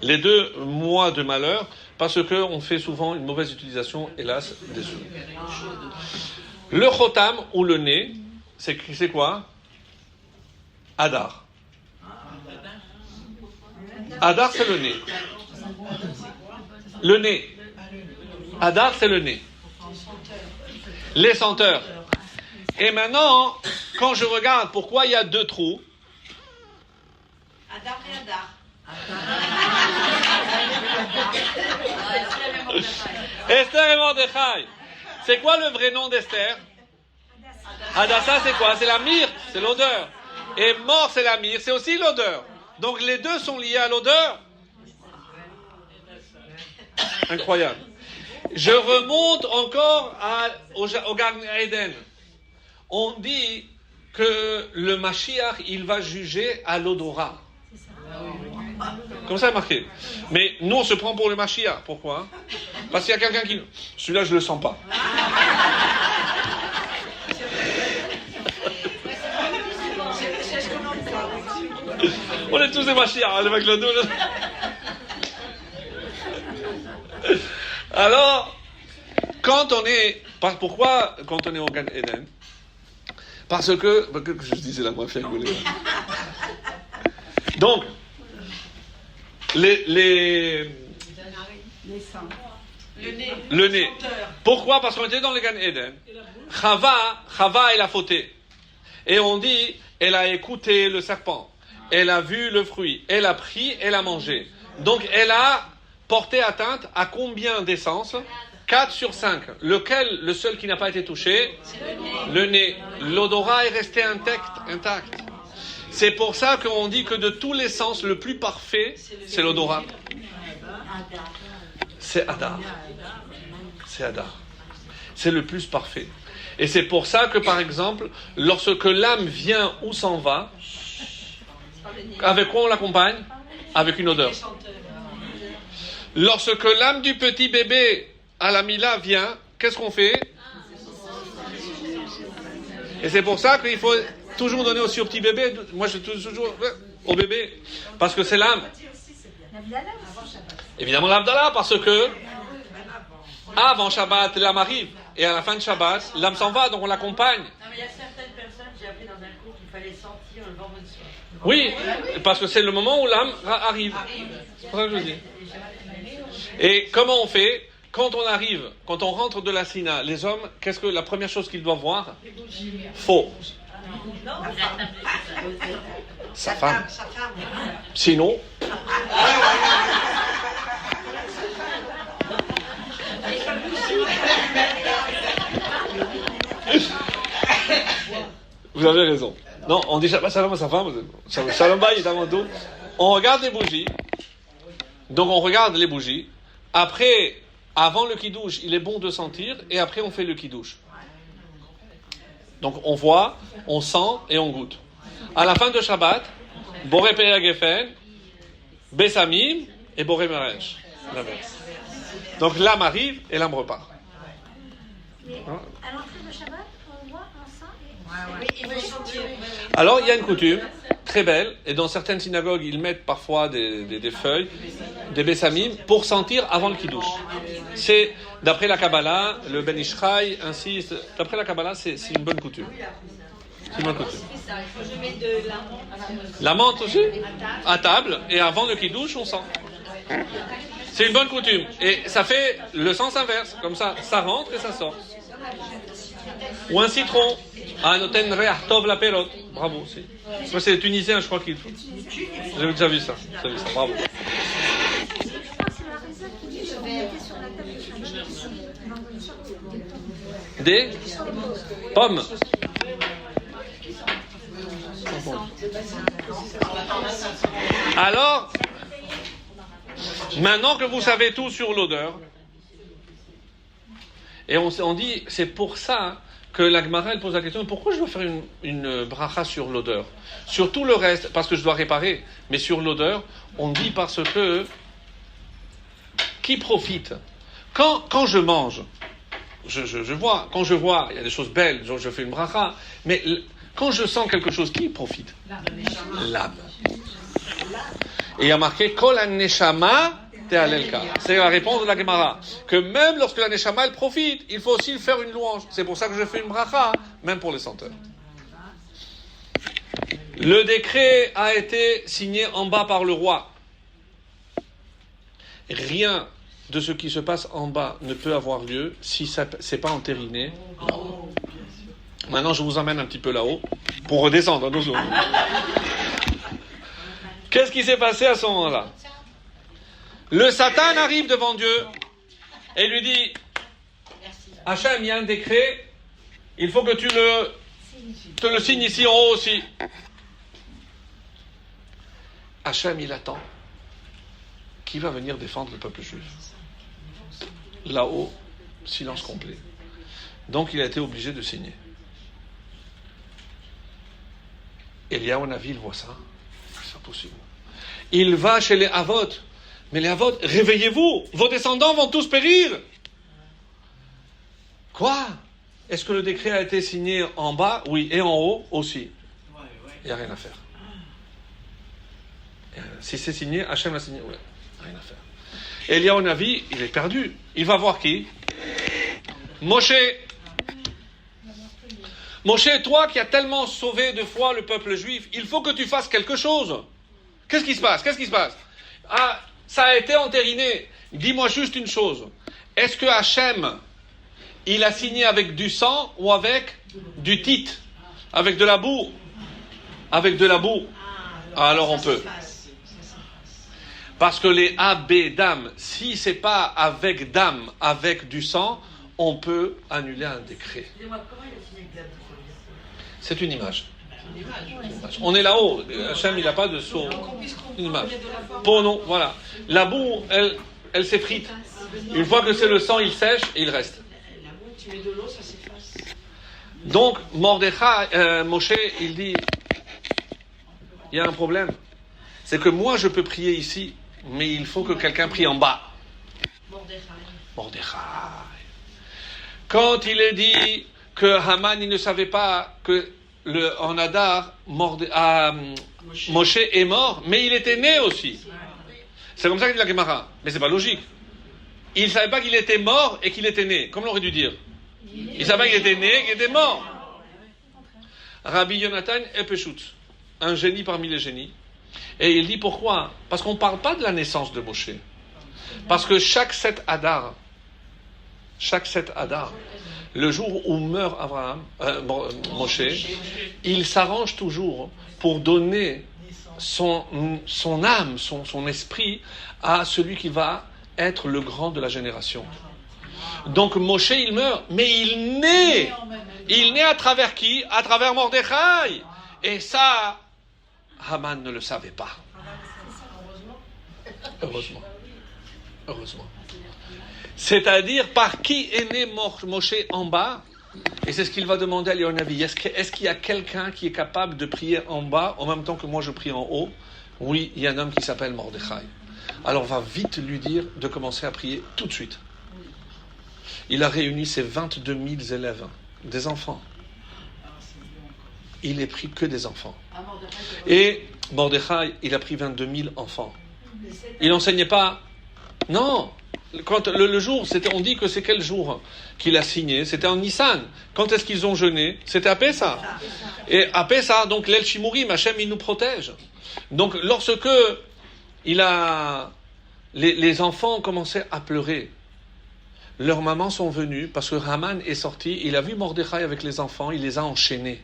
Les 2 mois de malheur, parce qu'on fait souvent une mauvaise utilisation, hélas, des yeux. Le Chotam, ou le nez, c'est quoi? Adar. Adar, c'est le nez. Le nez. Adar, c'est le nez. Les senteurs. Et maintenant, quand je regarde pourquoi il y a 2 trous, Adar et Adar. Esther et Mordechai. C'est quoi le vrai nom d'Esther? Hadassah, c'est quoi? C'est la myrrhe, c'est l'odeur. Et mort, c'est la myrrhe, c'est aussi l'odeur. Donc les 2 sont liés à l'odeur. Incroyable. Je remonte encore au Gan Eden. On dit que le Mashiach, il va juger à l'odorat. Comme ça, marqué. Mais nous, on se prend pour le Mashiach. Pourquoi? Parce qu'il y a quelqu'un qui... Celui-là, je le sens pas. C'est ce qu'on emploie. On est tous des Mashiach, les mecs le dos. Alors, quand on est... Pourquoi quand on est au Gan Eden? Parce que je disais la moi faire rigoler. Donc, le nez. Pourquoi? Parce qu'on était dans le Gan Eden. Chava, elle a fauté. Et on dit, elle a écouté le serpent. Elle a vu le fruit. Elle a pris, elle a mangé. Donc, elle a porté atteinte à combien d'essences? 4 sur 5. Lequel, le seul qui n'a pas été touché? Le nez. L'odorat est resté intact. C'est pour ça qu'on dit que de tous les sens, le plus parfait, c'est l'odorat. C'est Adar. C'est Adar. C'est le plus parfait. Et c'est pour ça que, par exemple, lorsque l'âme vient ou s'en va, avec quoi on l'accompagne? Avec une odeur. Lorsque l'âme du petit bébé à la Mila vient, qu'est-ce qu'on fait? Et c'est pour ça qu'il faut toujours donner aussi au petit bébé. Moi, je touche toujours au bébé. Parce que c'est l'âme. Évidemment, l'Abdallah, parce que avant Shabbat, l'âme arrive. Et à la fin de Shabbat, l'âme s'en va, donc on l'accompagne. Non, mais il y a certaines personnes, j'ai appris dans un cours qu'il fallait sentir le vendredi soir. Oui, parce que c'est le moment où l'âme arrive. C'est pour ça que je dis. Et comment on fait? Quand on arrive, quand on rentre de la Sina, les hommes, qu'est-ce que la première chose qu'ils doivent voir? Faux. Sa femme. Sinon. Vous avez raison. Non, on dit Shabbat Shalom à sa femme. Shalom Bay est avant tout. On regarde les bougies. Donc on regarde les bougies. Après, avant le kidouche, il est bon de sentir. Et après, on fait le kidouche. Donc on voit, on sent et on goûte. À la fin de Shabbat, Boré Peya Gefen, Bessamim et Boré Meresh. Donc l'âme arrive et l'âme repart. Mais à l'entrée de Shabbat, on voit, on sent et... Il faut sentir. Alors il y a une coutume très belle, et dans certaines synagogues, ils mettent parfois des feuilles, des Bessamim, pour sentir avant le kidouche. C'est, d'après la Kabbalah, le Ben Ishraï insiste, d'après la Kabbalah, c'est une bonne coutume. C'est une bonne coutume. Je mets de la menthe. La menthe aussi, à table, et avant le kidouche, on sent. C'est une bonne coutume. Et ça fait le sens inverse, comme ça rentre et ça sort. Ou un citron. Ah, noten re'ach tov la perot. Bravo aussi. Moi, c'est tunisien, je crois qu'il faut. J'ai déjà vu ça. Bravo. Je crois que c'est la raisin qui dit qu'on mettait sur la table de Shabbat. Vendredi soir, Des pommes. Alors, maintenant que vous savez tout sur l'odeur, et on dit, c'est pour ça que la Gemara elle pose la question, pourquoi je dois faire une bracha sur l'odeur? Sur tout le reste, parce que je dois réparer, mais sur l'odeur, on dit parce que qui profite? Quand je mange, je vois, quand je vois, il y a des choses belles, je fais une bracha, mais quand je sens quelque chose, qui profite? L'âme. Et il y a marqué Kol ha-neshama te'alelka. C'est la réponse de la Gemara. Que même lorsque la neshama elle profite, il faut aussi faire une louange. C'est pour ça que je fais une bracha, même pour les senteurs. Le décret a été signé en bas par le roi. Rien de ce qui se passe en bas ne peut avoir lieu si ça c'est pas entériné. Maintenant, je vous emmène un petit peu là-haut pour redescendre. Attention. Qu'est-ce qui s'est passé à ce moment-là? Le Satan arrive devant Dieu et lui dit Hachem, il y a un décret, il faut que tu te le signes ici en haut aussi. Hachem, il attend. Qui va venir défendre le peuple juif? Là-haut, silence complet. Donc il a été obligé de signer. Eliyahu Navi, il voit ça. C'est impossible. Il va chez les Avot. Mais les Avot, réveillez-vous, vos descendants vont tous périr. Quoi? Est-ce que le décret a été signé en bas? Oui, et en haut aussi. Il n'y a rien à faire. Si c'est signé, Hachem l'a signé. Ouais, rien à faire. Eliyahu Navi, il est perdu. Il va voir qui? Moshe. Moshe, toi qui as tellement sauvé de fois le peuple juif, il faut que tu fasses quelque chose. Qu'est-ce qui se passe? Ah, ça a été entériné. Dis-moi juste une chose. Est-ce que Hachem, il a signé avec du sang ou avec du tit? Avec de la boue? Avec de la boue. Alors on peut. Parce que les AB d'âme, si c'est pas avec d'âme, avec du sang, on peut annuler un décret. C'est une image. On est là-haut. Hachem, il n'a pas de saut. Une image. Pour nous, voilà. La boue, elle s'effrite. Une fois que c'est le sang, il sèche et il reste. Donc, Mordechai, Moshe, il dit, il y a un problème. C'est que moi, je peux prier ici, mais il faut que quelqu'un prie en bas. Mordechai. Quand il est dit que Haman il ne savait pas que en Adar, Moshe est mort, mais il était né aussi. C'est comme ça qu'il dit la Gemara. Mais c'est pas logique. Il ne savait pas qu'il était mort et qu'il était né. Comme l'aurait dû dire. Il ne savait pas qu'il était né et qu'il était mort. Rabbi Yonatan Epeshut, un génie parmi les génies. Et il dit pourquoi? Parce qu'on ne parle pas de la naissance de Moshe. Parce que chaque 7 Adar, le jour où meurt Moshe, il s'arrange toujours pour donner son âme, son esprit à celui qui va être le grand de la génération. Donc Moshe il meurt, mais il naît. Il naît à travers qui? À travers Mordechai. Et ça, Haman ne le savait pas. Heureusement. C'est-à-dire, par qui est né Moshe en bas? Et c'est ce qu'il va demander à Léonavi. Est-ce qu'il y a quelqu'un qui est capable de prier en bas en même temps que moi je prie en haut? Oui, il y a un homme qui s'appelle Mordechai. Alors va vite lui dire de commencer à prier tout de suite. Il a réuni ses 22 000 élèves, des enfants. Il n'est pris que des enfants. Et Mordechai, il a pris 22 000 enfants. Il n'enseignait pas. Non. Quand le jour, on dit que c'est quel jour qu'il a signé? C'était en Nissan. Quand est-ce qu'ils ont jeûné? C'était à Pessah. Et à Pessah, donc l'El Shimurim, Hachem, il nous protège. Donc lorsque les enfants ont commencé à pleurer, leurs mamans sont venues parce que Haman est sorti, il a vu Mordechai avec les enfants, il les a enchaînés.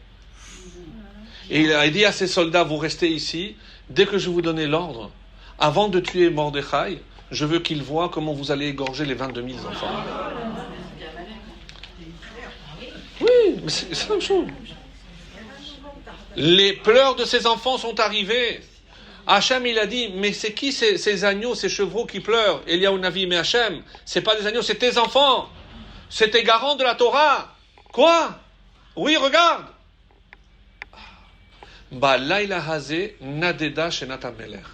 Et il a dit à ses soldats, vous restez ici, dès que je vous donne l'ordre, avant de tuer Mordechai, je veux qu'ils voient comment vous allez égorger les 22 000 enfants. Oui, mais c'est la même chose. Les pleurs de ces enfants sont arrivés. Hachem, il a dit, mais c'est qui ces agneaux, ces chevreaux qui pleurent? Eliyahu Navi, mais Hachem, c'est pas des agneaux, c'est tes enfants. C'est tes garants de la Torah. Quoi? Oui, regarde. Laila Hazé, Nadeda Shenat HaMelech.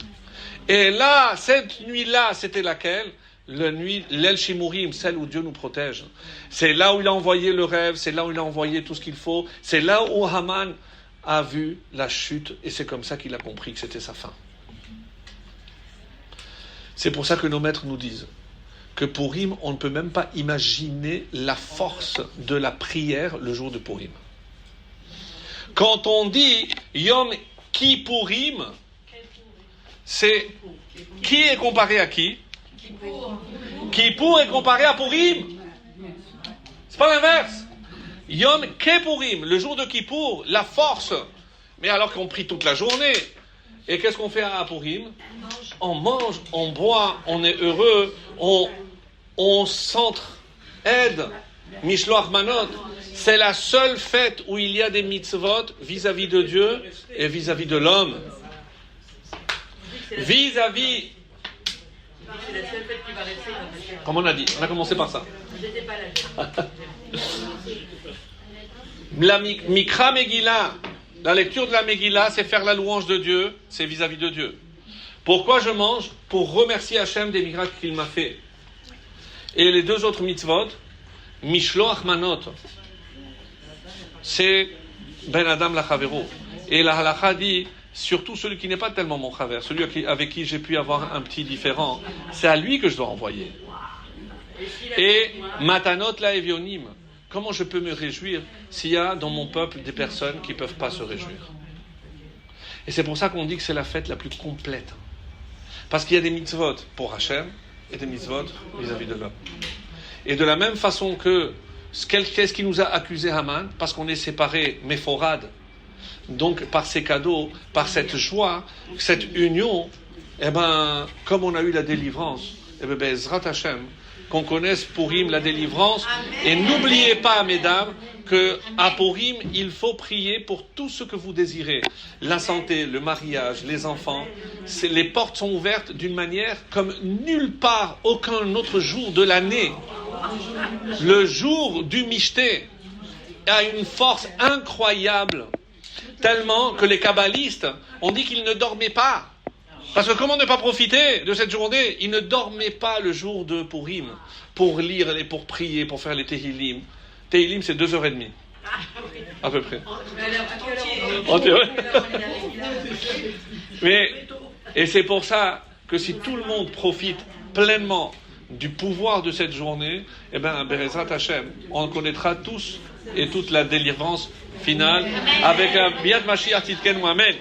Et là, cette nuit-là, c'était laquelle? La nuit, l'El Shimurim, celle où Dieu nous protège. C'est là où il a envoyé le rêve, c'est là où il a envoyé tout ce qu'il faut. C'est là où Haman a vu la chute, et c'est comme ça qu'il a compris que c'était sa fin. C'est pour ça que nos maîtres nous disent que Purim, on ne peut même pas imaginer la force de la prière le jour de Purim. Quand on dit Yom Kippurim, c'est qui est comparé à qui? Kippour est comparé à Purim. C'est pas l'inverse. Yom Kippurim, le jour de Kippour, la force. Mais alors qu'on prie toute la journée. Et qu'est-ce qu'on fait à Purim? On mange, on boit, on est heureux, on s'entre-aide. Mishloach Manot. C'est la seule fête où il y a des mitzvot vis-à-vis de Dieu et vis-à-vis de l'homme. Vis-à-vis. C'est la seule fête qui va rester. Comme on a dit, on a commencé par ça. J'étais pas là. La Mikra Megillah, la lecture de la Megillah, c'est faire la louange de Dieu, c'est vis-à-vis de Dieu. Pourquoi je mange? Pour remercier Hachem des miracles qu'il m'a fait. Et les deux autres mitzvot, Mishloach Manot, c'est Ben Adam Lachavero. Et la halakha dit, surtout celui qui n'est pas tellement mon chaver, celui avec qui j'ai pu avoir un petit différend, c'est à lui que je dois envoyer. Et Matanot la Evionim, comment je peux me réjouir s'il y a dans mon peuple des personnes qui ne peuvent pas se réjouir? Et c'est pour ça qu'on dit que c'est la fête la plus complète. Parce qu'il y a des mitzvot pour Hachem et des mitzvot vis-à-vis de l'homme. Et de la même façon que, qu'est-ce qui nous a accusé Haman? Parce qu'on est séparés, méphorades. Donc, par ces cadeaux, par cette joie, cette union, comme on a eu la délivrance, Zrat Hashem, qu'on connaisse Purim, la délivrance. Et n'oubliez pas, mesdames, qu'à Purim, il faut prier pour tout ce que vous désirez. La santé, le mariage, les enfants. Les portes sont ouvertes d'une manière comme nulle part, aucun autre jour de l'année. Le jour du Mishté a une force incroyable. Tellement que les kabbalistes ont dit qu'ils ne dormaient pas. Parce que comment ne pas profiter de cette journée? Il ne dormait pas le jour de Purim pour lire, et pour prier, pour faire les Tehillim. Tehillim, c'est 2h30. À peu près. Et c'est pour ça que si tout le monde profite pleinement du pouvoir de cette journée, eh bien, Be'ezrat Hashem, on connaîtra tous et toute la délivrance finale avec un Biat Mashiach Tzidkenu. Amen.